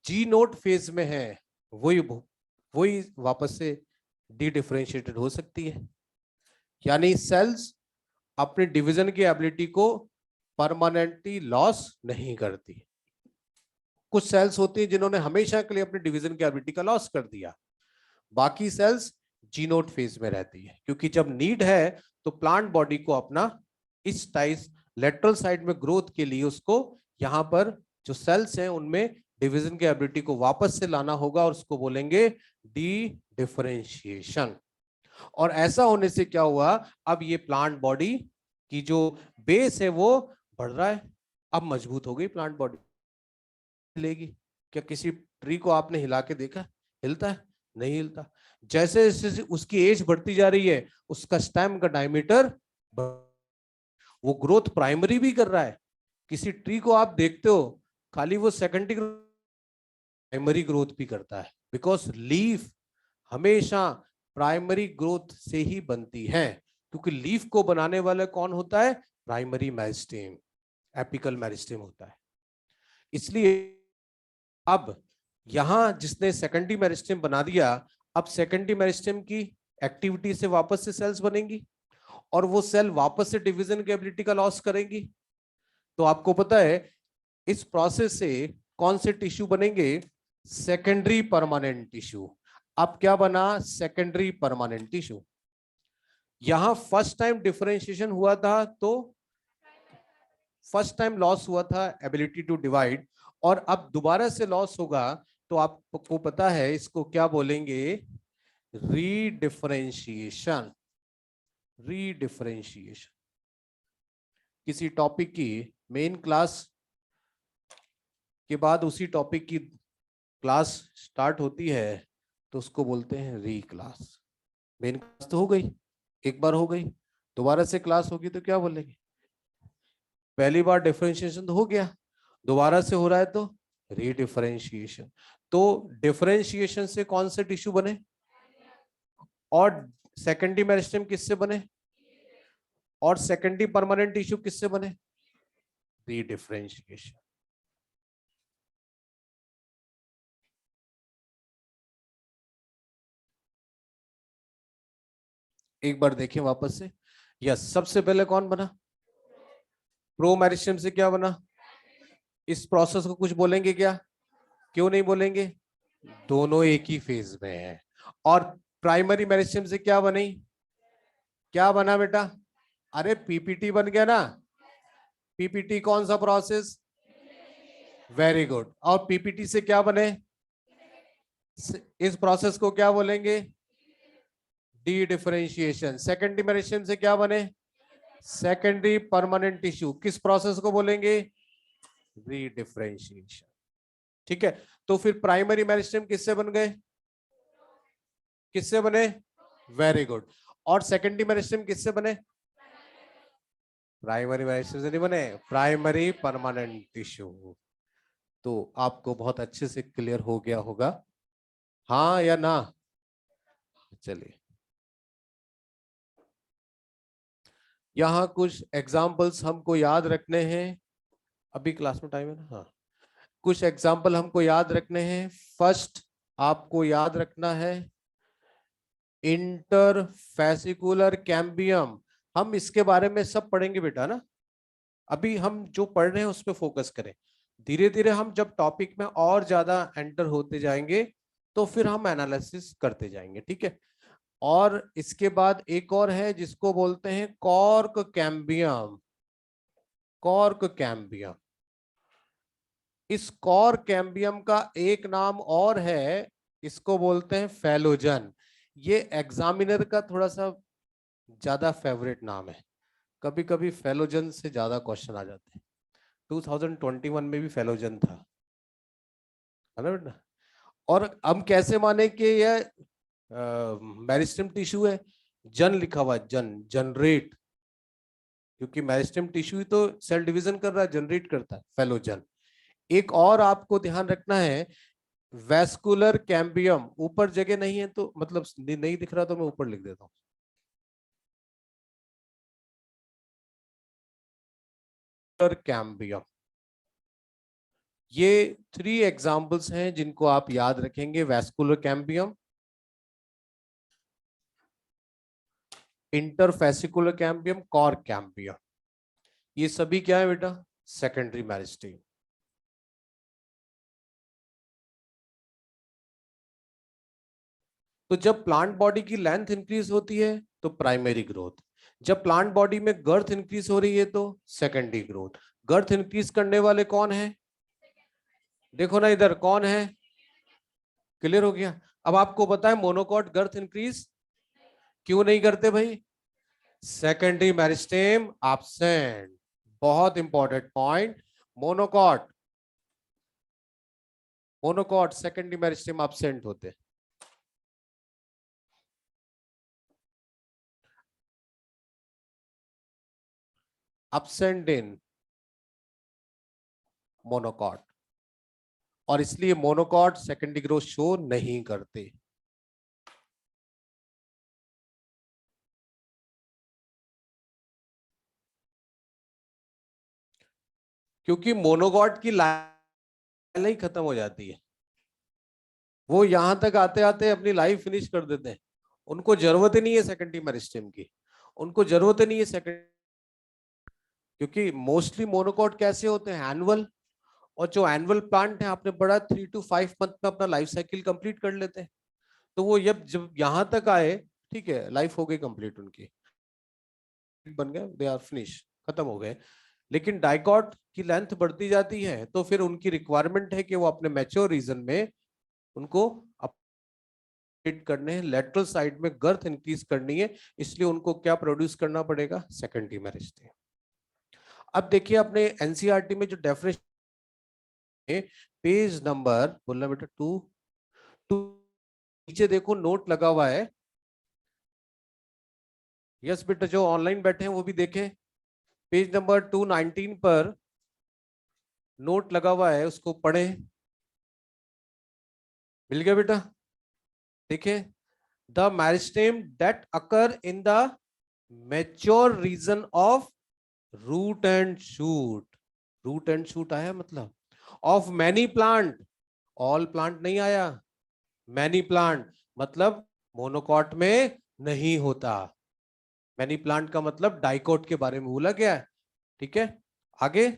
Speaker 1: जी नोट फेज में है वही वही वापस से डी डिफरेंशिएटेड हो सकती है। यानी सेल्स अपने डिवीजन की एबिलिटी को परमानेंटली लॉस नहीं करती। कुछ सेल्स होती हैं जिन्होंने हमेशा के लिए अपने डिवीजन की एबिलिटी का लॉस कर दिया, बाकी सेल्स जी नोट फेज में रहती है। क्योंकि जब नीड है तो प्लांट बॉडी को अपना इस टाइस लेटरल साइड में ग्रोथ के लिए उसको यहां पर जो सेल्स हैं उनमें डिवीजन की एबिलिटी को वापस से लाना होगा, और उसको बोलेंगे डी डिफरेंशिएशन। और ऐसा होने से क्या हुआ, अब ये प्लांट बॉडी की जो बेस है वो बढ़ रहा है, अब मजबूत हो गई प्लांट बॉडी। हिलेगी क्या, किसी ट्री को आपने हिला के देखा, हिलता है, नहीं हिलता। जैसे जैसे उसकी एज बढ़ती जा रही है उसका स्टेम का डायमीटर, वो ग्रोथ प्राइमरी भी कर रहा है। किसी ट्री को आप देखते हो खाली वो सेकेंडरी, प्राइमरी ग्रोथ भी करता है, बिकॉज लीफ हमेशा प्राइमरी ग्रोथ से ही बनती है, क्योंकि लीफ को बनाने वाला कौन होता है? प्राइमरी मेरिस्टेम, एपिकल मेरिस्टेम होता है। इसलिए अब यहां जिसने सेकेंडरी मेरिस्टेम बना दिया, अब सेकेंडरी मेरिस्टेम की एक्टिविटी से वापस से सेल्स बनेंगी और वो सेल वापस से डिवीजन की एबिलिटी का लॉस करेंगी। तो आपको पता है इस प्रोसेस से कौन से टिश्यू बनेंगे? Secondary permanent tissue. अब क्या बना? Secondary permanent tissue. यहां फर्स्ट टाइम डिफरेंशिएशन हुआ था, तो फर्स्ट टाइम लॉस हुआ था एबिलिटी टू डिवाइड, और अब दोबारा से लॉस होगा, तो आपको पता है इसको क्या बोलेंगे? रीडिफरेंशिएशन। रीडिफरेंशिएशन। किसी टॉपिक की मेन क्लास के बाद उसी टॉपिक की क्लास स्टार्ट होती है, तो उसको बोलते हैं री क्लास। मेन क्लास तो हो गई, एक बार हो गई, दोबारा से क्लास होगी तो क्या बोलेंगे? पहली बार डिफरेंशिएशन तो हो गया, दोबारा से हो रहा है तो रीडिफरेंशिएशन। तो डिफरेंशिएशन से कौन से टिश्यू बने? और सेकेंडरी मेरिस्टेम किससे बने? और सेकेंडरी परमानेंट टिश्यू किससे बने? रीडिफरेंशिएशन। एक बार देखें वापस से। यस, सबसे पहले कौन बना? प्रो मेरिस्टेम से क्या बना? इस प्रोसेस को कुछ बोलेंगे क्या? क्यों नहीं बोलेंगे? दोनों एक ही फेज में है। और प्राइमरी मेरिस्टेम से क्या बनी? क्या बना बेटा? अरे पीपीटी बन गया ना। पीपीटी कौन सा प्रोसेस? Very good. और पीपीटी से क्या बने? इस प्रोसेस को क्या बोलेंगे? D differentiation. सेकेंडरी मेरिस्टेम से क्या बने? Secondary permanent tissue. किस प्रोसेस को बोलेंगे? री डिफरेंशिएशन। ठीक है, तो फिर प्राइमरी मेरिस्टेम किससे बन गए? किससे बने? Very good. और सेकेंडरी मेरिस्टेम किससे बने? प्राइमरी मेरिस्टेम से नहीं बने, प्राइमरी परमानेंट टिश्यू। तो आपको बहुत अच्छे से क्लियर हो गया होगा, हाँ या ना? चलिए, यहाँ कुछ एग्जाम्पल्स हमको याद रखने हैं। अभी क्लास में टाइम है ना? हाँ, कुछ एग्जाम्पल हमको याद रखने हैं। फर्स्ट आपको याद रखना है इंटरफेसिकुलर कैम्बियम। हम इसके बारे में सब पढ़ेंगे बेटा ना। अभी हम जो पढ़ रहे हैं उस पर फोकस करें। धीरे धीरे हम जब टॉपिक में और ज्यादा एंटर होते जाएंगे तो फिर हम एनालिसिस करते जाएंगे, ठीक है। और इसके बाद एक और है जिसको बोलते हैं कॉर्क कैम्बियम। Cork cambium. इस कॉर्क कैम्बियम का एक नाम और है, इसको बोलते हैं फेलोजन। ये एग्जामिनर का थोड़ा सा ज्यादा फेवरेट नाम है। कभी कभी फेलोजन से ज्यादा क्वेश्चन आ जाते हैं। 2021 में भी फेलोजन था, है ना बेटा? और हम कैसे माने कि यह मेरिस्टेम टिश्यू है? जन लिखा हुआ, जन, जनरेट, क्योंकि मेरिस्टेम टिश्यू ही तो सेल डिवीजन कर रहा है, जनरेट करता है, फेलोजन। एक और आपको ध्यान रखना है, वेस्कुलर कैम्बियम। ऊपर जगह नहीं है तो मतलब नहीं दिख रहा तो मैं ऊपर लिख देता हूँ। कैम्बियम। ये 3 एग्जाम्पल्स हैं जिनको आप याद रखेंगे। Vascular cambium, interfascicular cambium, cork cambium. ये सभी क्या है बेटा? Secondary meristem. तो जब प्लांट बॉडी की लेंथ इंक्रीज होती है तो प्राइमरी ग्रोथ, जब प्लांट बॉडी में गर्थ इंक्रीज हो रही है तो सेकेंडरी ग्रोथ। गर्थ इंक्रीज करने वाले कौन है? देखो ना इधर, कौन है? क्लियर हो गया? अब आपको पता है मोनोकॉट गर्थ इंक्रीज क्यों नहीं करते भाई? Secondary meristem absent. बहुत important point. Monocot, monocot secondary meristem absent होते। एब्सेंट इन मोनोकॉट, और इसलिए मोनोकॉट सेकेंडरी ग्रोथ शो नहीं करते। क्योंकि मोनोकॉट की लाइन ही खत्म हो जाती है, वो यहां तक आते आते अपनी लाइफ फिनिश कर देते हैं, उनको जरूरत ही नहीं है सेकेंडरी मेरिस्टेम की, उनको जरूरत ही नहीं है सेकेंड, क्योंकि मोस्टली मोनोकॉट कैसे होते हैं, एनुअल, और जो एनुअल प्लांट है आपने पढ़ा 3 to 5 मंथ में अपना लाइफ साइकिल कंप्लीट कर लेते हैं, तो वो जब यहां तक आए, ठीक है, लाइफ हो गई कंप्लीट उनकी, बन गए, दे आर फिनिश, खत्म हो गए। लेकिन डाइकॉट की लेंथ बढ़ती जाती है, तो फिर उनकी रिक्वायरमेंट है कि वो अपने मैच्योर रीजन में उनको अपडेट करने हैं, लेटरल साइड में गर्थ इंक्रीज करनी है, इसलिए उनको क्या प्रोड्यूस करना पड़ेगा, सेकेंडरी मेरिस्टेम। अब देखिए अपने एनसीईआरटी में जो डेफिनेशन, पेज नंबर बोलना बेटा 2, नीचे देखो नोट लगा हुआ है, यस बेटा, जो ऑनलाइन बैठे हैं वो भी देखें, पेज नंबर 219 पर नोट लगा हुआ है, उसको पढ़ें। मिल गया बेटा? देखिए, the meristem that occur in the mature region of root and shoot, root and shoot आया मतलब, of many plant, all plant नहीं आया, मैनी प्लांट मतलब मोनोकॉट में नहीं होता, मैनी प्लांट का मतलब डाइकोट के बारे में बोला गया है, ठीक है। आगे,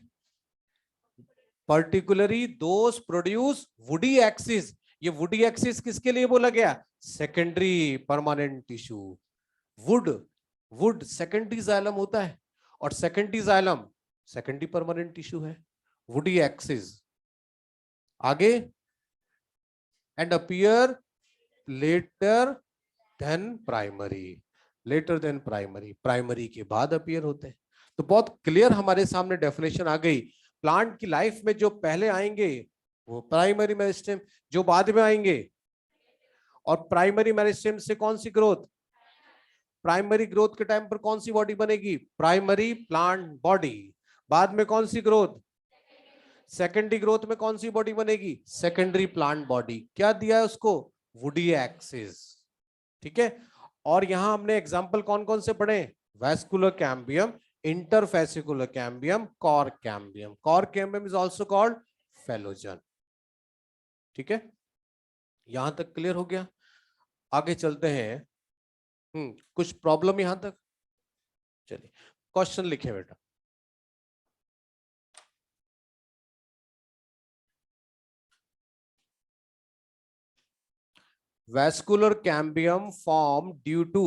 Speaker 1: particularly those produce woody axis, ये वुडी एक्सिस किसके लिए बोला गया, secondary permanent tissue, wood, wood secondary xylem होता है, और secondary xylem secondary permanent tissue है, वुडी एक्सिस। आगे, and appear later than primary, later than primary, primary के बाद अपीयर होते हैं। तो बहुत क्लियर हमारे सामने डेफिनेशन आ गई, प्लांट की लाइफ में जो पहले आएंगे वो प्राइमरी मेरिस्टेम, जो बाद में आएंगे, और प्राइमरी मेरिस्टेम से कौन सी ग्रोथ, प्राइमरी ग्रोथ के टाइम पर कौन सी बॉडी बनेगी, प्राइमरी प्लांट बॉडी, बाद में कौन सी ग्रोथ, सेकेंडरी ग्रोथ में कौन सी बॉडी बनेगी, सेकेंडरी प्लांट बॉडी, क्या दिया है उसको, वुडी एक्सिस, ठीक है। और यहां हमने एग्जांपल कौन कौन से पढ़े, vascular cambium, interfascicular cambium, cork cambium, cork cambium is also called phellogen, ठीक है। यहां तक क्लियर हो गया? आगे चलते हैं। कुछ प्रॉब्लम यहां तक? चलिए क्वेश्चन लिखे बेटा। vascular cambium form due to,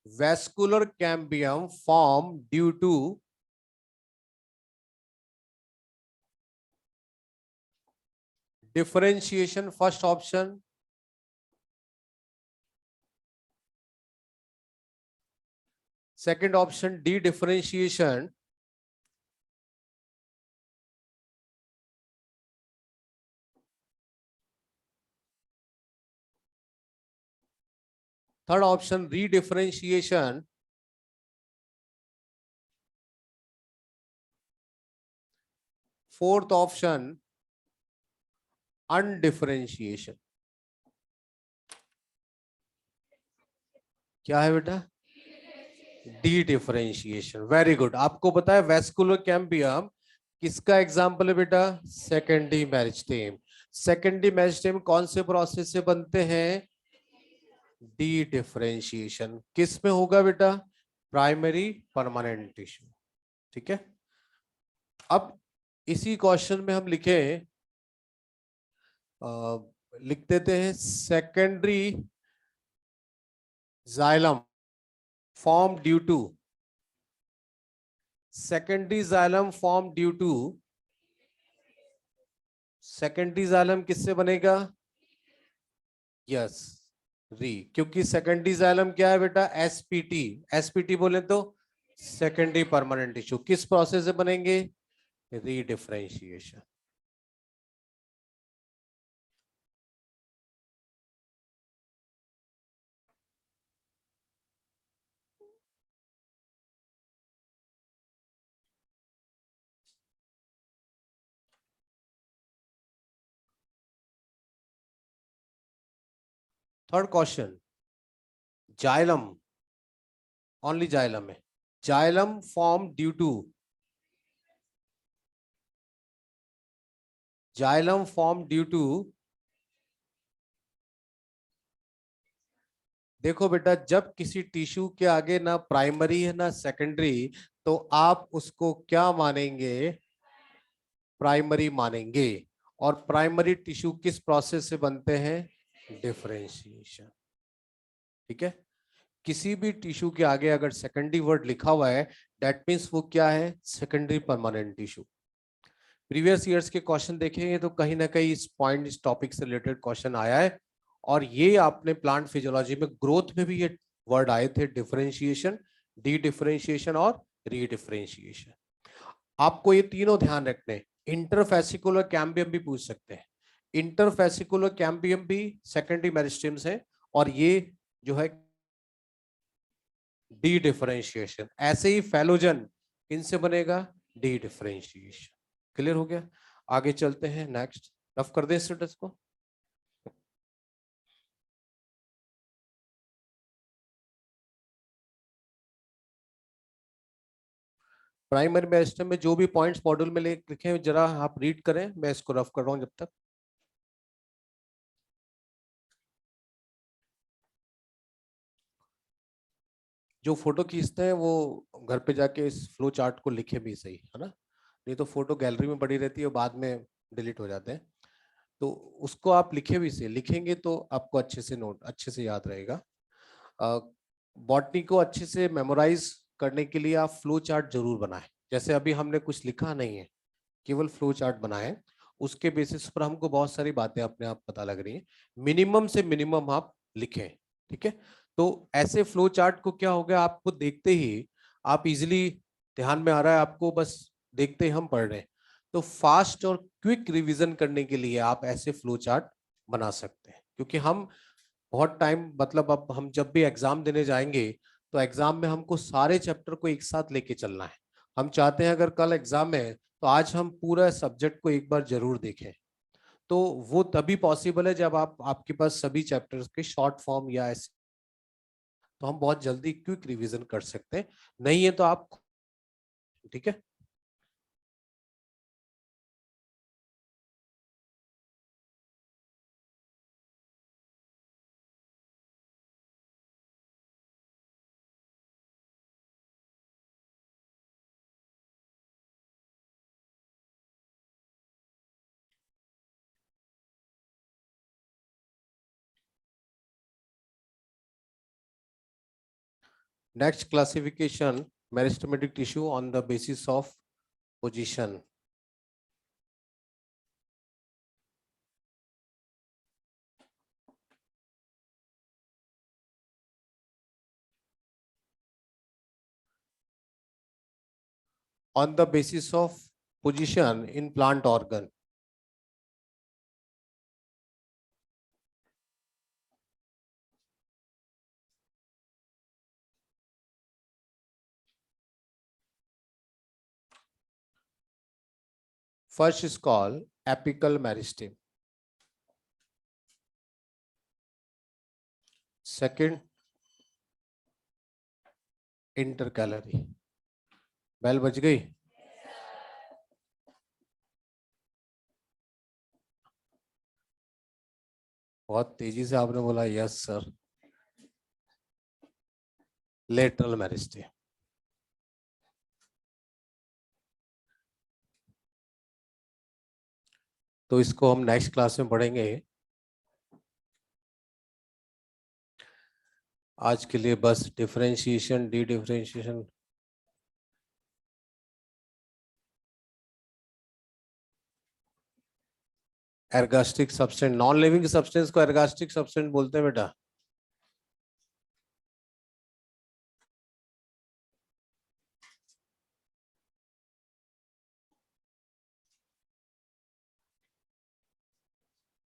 Speaker 1: vascular cambium form due to differentiation, first option, second option D differentiation, third option redifferentiation, fourth option undifferentiation। क्या है बेटा, डी डिफरेंशिएशन, वेरी गुड। आपको पता है वेस्कुलर कैम्बियम किसका एग्जाम्पल है बेटा, सेकेंडरी मेरिस्टेम, सेकेंडरी मेरिस्टेम कौन से प्रोसेस से बनते हैं, डी डिफरेंशिएशन, किस में होगा बेटा, प्राइमरी परमानेंट टिश्यू, ठीक है। अब इसी क्वेश्चन में हम लिखे, लिख देते हैं, secondary xylem form due to, secondary xylem form due to, secondary xylem किससे बनेगा, यस, री, क्योंकि सेकेंडरी जाइलम क्या है बेटा, एसपीटी, एसपीटी बोले तो सेकेंडरी परमानेंट टिश्यू, किस प्रोसेस से बनेंगे, redifferentiation. Third question, xylem, only xylem है, xylem form due to xylem form due to, देखो बेटा जब किसी टिश्यू के आगे ना प्राइमरी है ना सेकेंडरी, तो आप उसको क्या मानेंगे, प्राइमरी मानेंगे। और प्राइमरी टिश्यू किस प्रोसेस से बनते हैं, डिफरेंशिएशन। ठीक है, किसी भी टिश्यू के आगे अगर सेकेंडरी वर्ड लिखा हुआ है, दैट मीन्स वो क्या है, secondary permanent tissue. Previous years के क्वेश्चन देखेंगे तो कहीं ना कहीं इस पॉइंट, इस टॉपिक से रिलेटेड क्वेश्चन आया है। और ये आपने प्लांट फिजियोलॉजी में ग्रोथ में भी ये वर्ड आए थे, डिफरेंशिएशन, डी डिफरेंशिएशन और री डिफरेंशिएशन। आपको ये तीनों ध्यान रखने। इंटरफेसिकुलर कैम्बियम भी पूछ सकते हैं, इंटरफेसिकुलर कैम्बियम भी सेकेंडरी मेरिस्टेम्स है, और ये जो है डी डिफरेंशिएशन। ऐसे ही फैलोजन इनसे बनेगा डी डिफरेंशिएशन। क्लियर हो गया, आगे चलते हैं नेक्स्ट। रफ कर दे स्टूडेंट्स को। प्राइमरी मेरिस्टेम में जो भी पॉइंट्स मॉड्यूल में लिखे हैं जरा आप रीड करें, मैं इसको रफ कर रहा हूं जब तक। जो फोटो खींचते हैं वो घर पे जाके इस फ्लो चार्ट को लिखे भी सही, है ना, नहीं तो फोटो गैलरी में पड़ी रहती है और बाद में डिलीट हो जाते हैं। तो उसको आप लिखे भी सही, लिखेंगे तो आपको अच्छे से नोट, अच्छे से याद रहेगा। बॉटनी को अच्छे से मेमोराइज करने के लिए आप फ्लो चार्ट जरूर बनाएं। जैसे अभी हमने कुछ लिखा नहीं है, केवल फ्लो चार्ट बनाएं, उसके बेसिस पर हमको बहुत सारी बातें अपने आप पता लग रही हैं। मिनिमम से मिनिमम आप लिखें, ठीक है। तो ऐसे फ्लो चार्ट को क्या हो गया, आपको देखते ही आप इजिली, ध्यान में आ रहा है आपको, बस देखते ही हम पढ़ रहे हैं। तो फास्ट और क्विक रिवीजन करने के लिए आप ऐसे फ्लो चार्ट बना सकते हैं, क्योंकि हम बहुत टाइम, मतलब अब हम जब भी एग्जाम देने जाएंगे तो एग्जाम में हमको सारे चैप्टर को एक साथ लेके चलना है। हम चाहते हैं अगर कल एग्जाम है तो आज हम पूरा सब्जेक्ट को एक बार जरूर देखें। तो वो तभी पॉसिबल है जब आपके पास सभी चैप्टर्स के शॉर्ट फॉर्म या ऐसे, तो हम बहुत जल्दी क्विक रिवीजन कर सकते हैं। नहीं है तो आप, ठीक है। Next classification, meristematic tissue on the basis of position. on the basis of position in plant organ. First is called apical meristem. Second, intercalary. Bell बज गई। बहुत तेजी से आपने बोला यस सर। Lateral meristem. तो इसको हम नेक्स्ट क्लास में पढ़ेंगे। आज के लिए बस differentiation, dedifferentiation. Ergastic substance, non living substance को एर्गास्टिक सब्सटेंस बोलते हैं बेटा।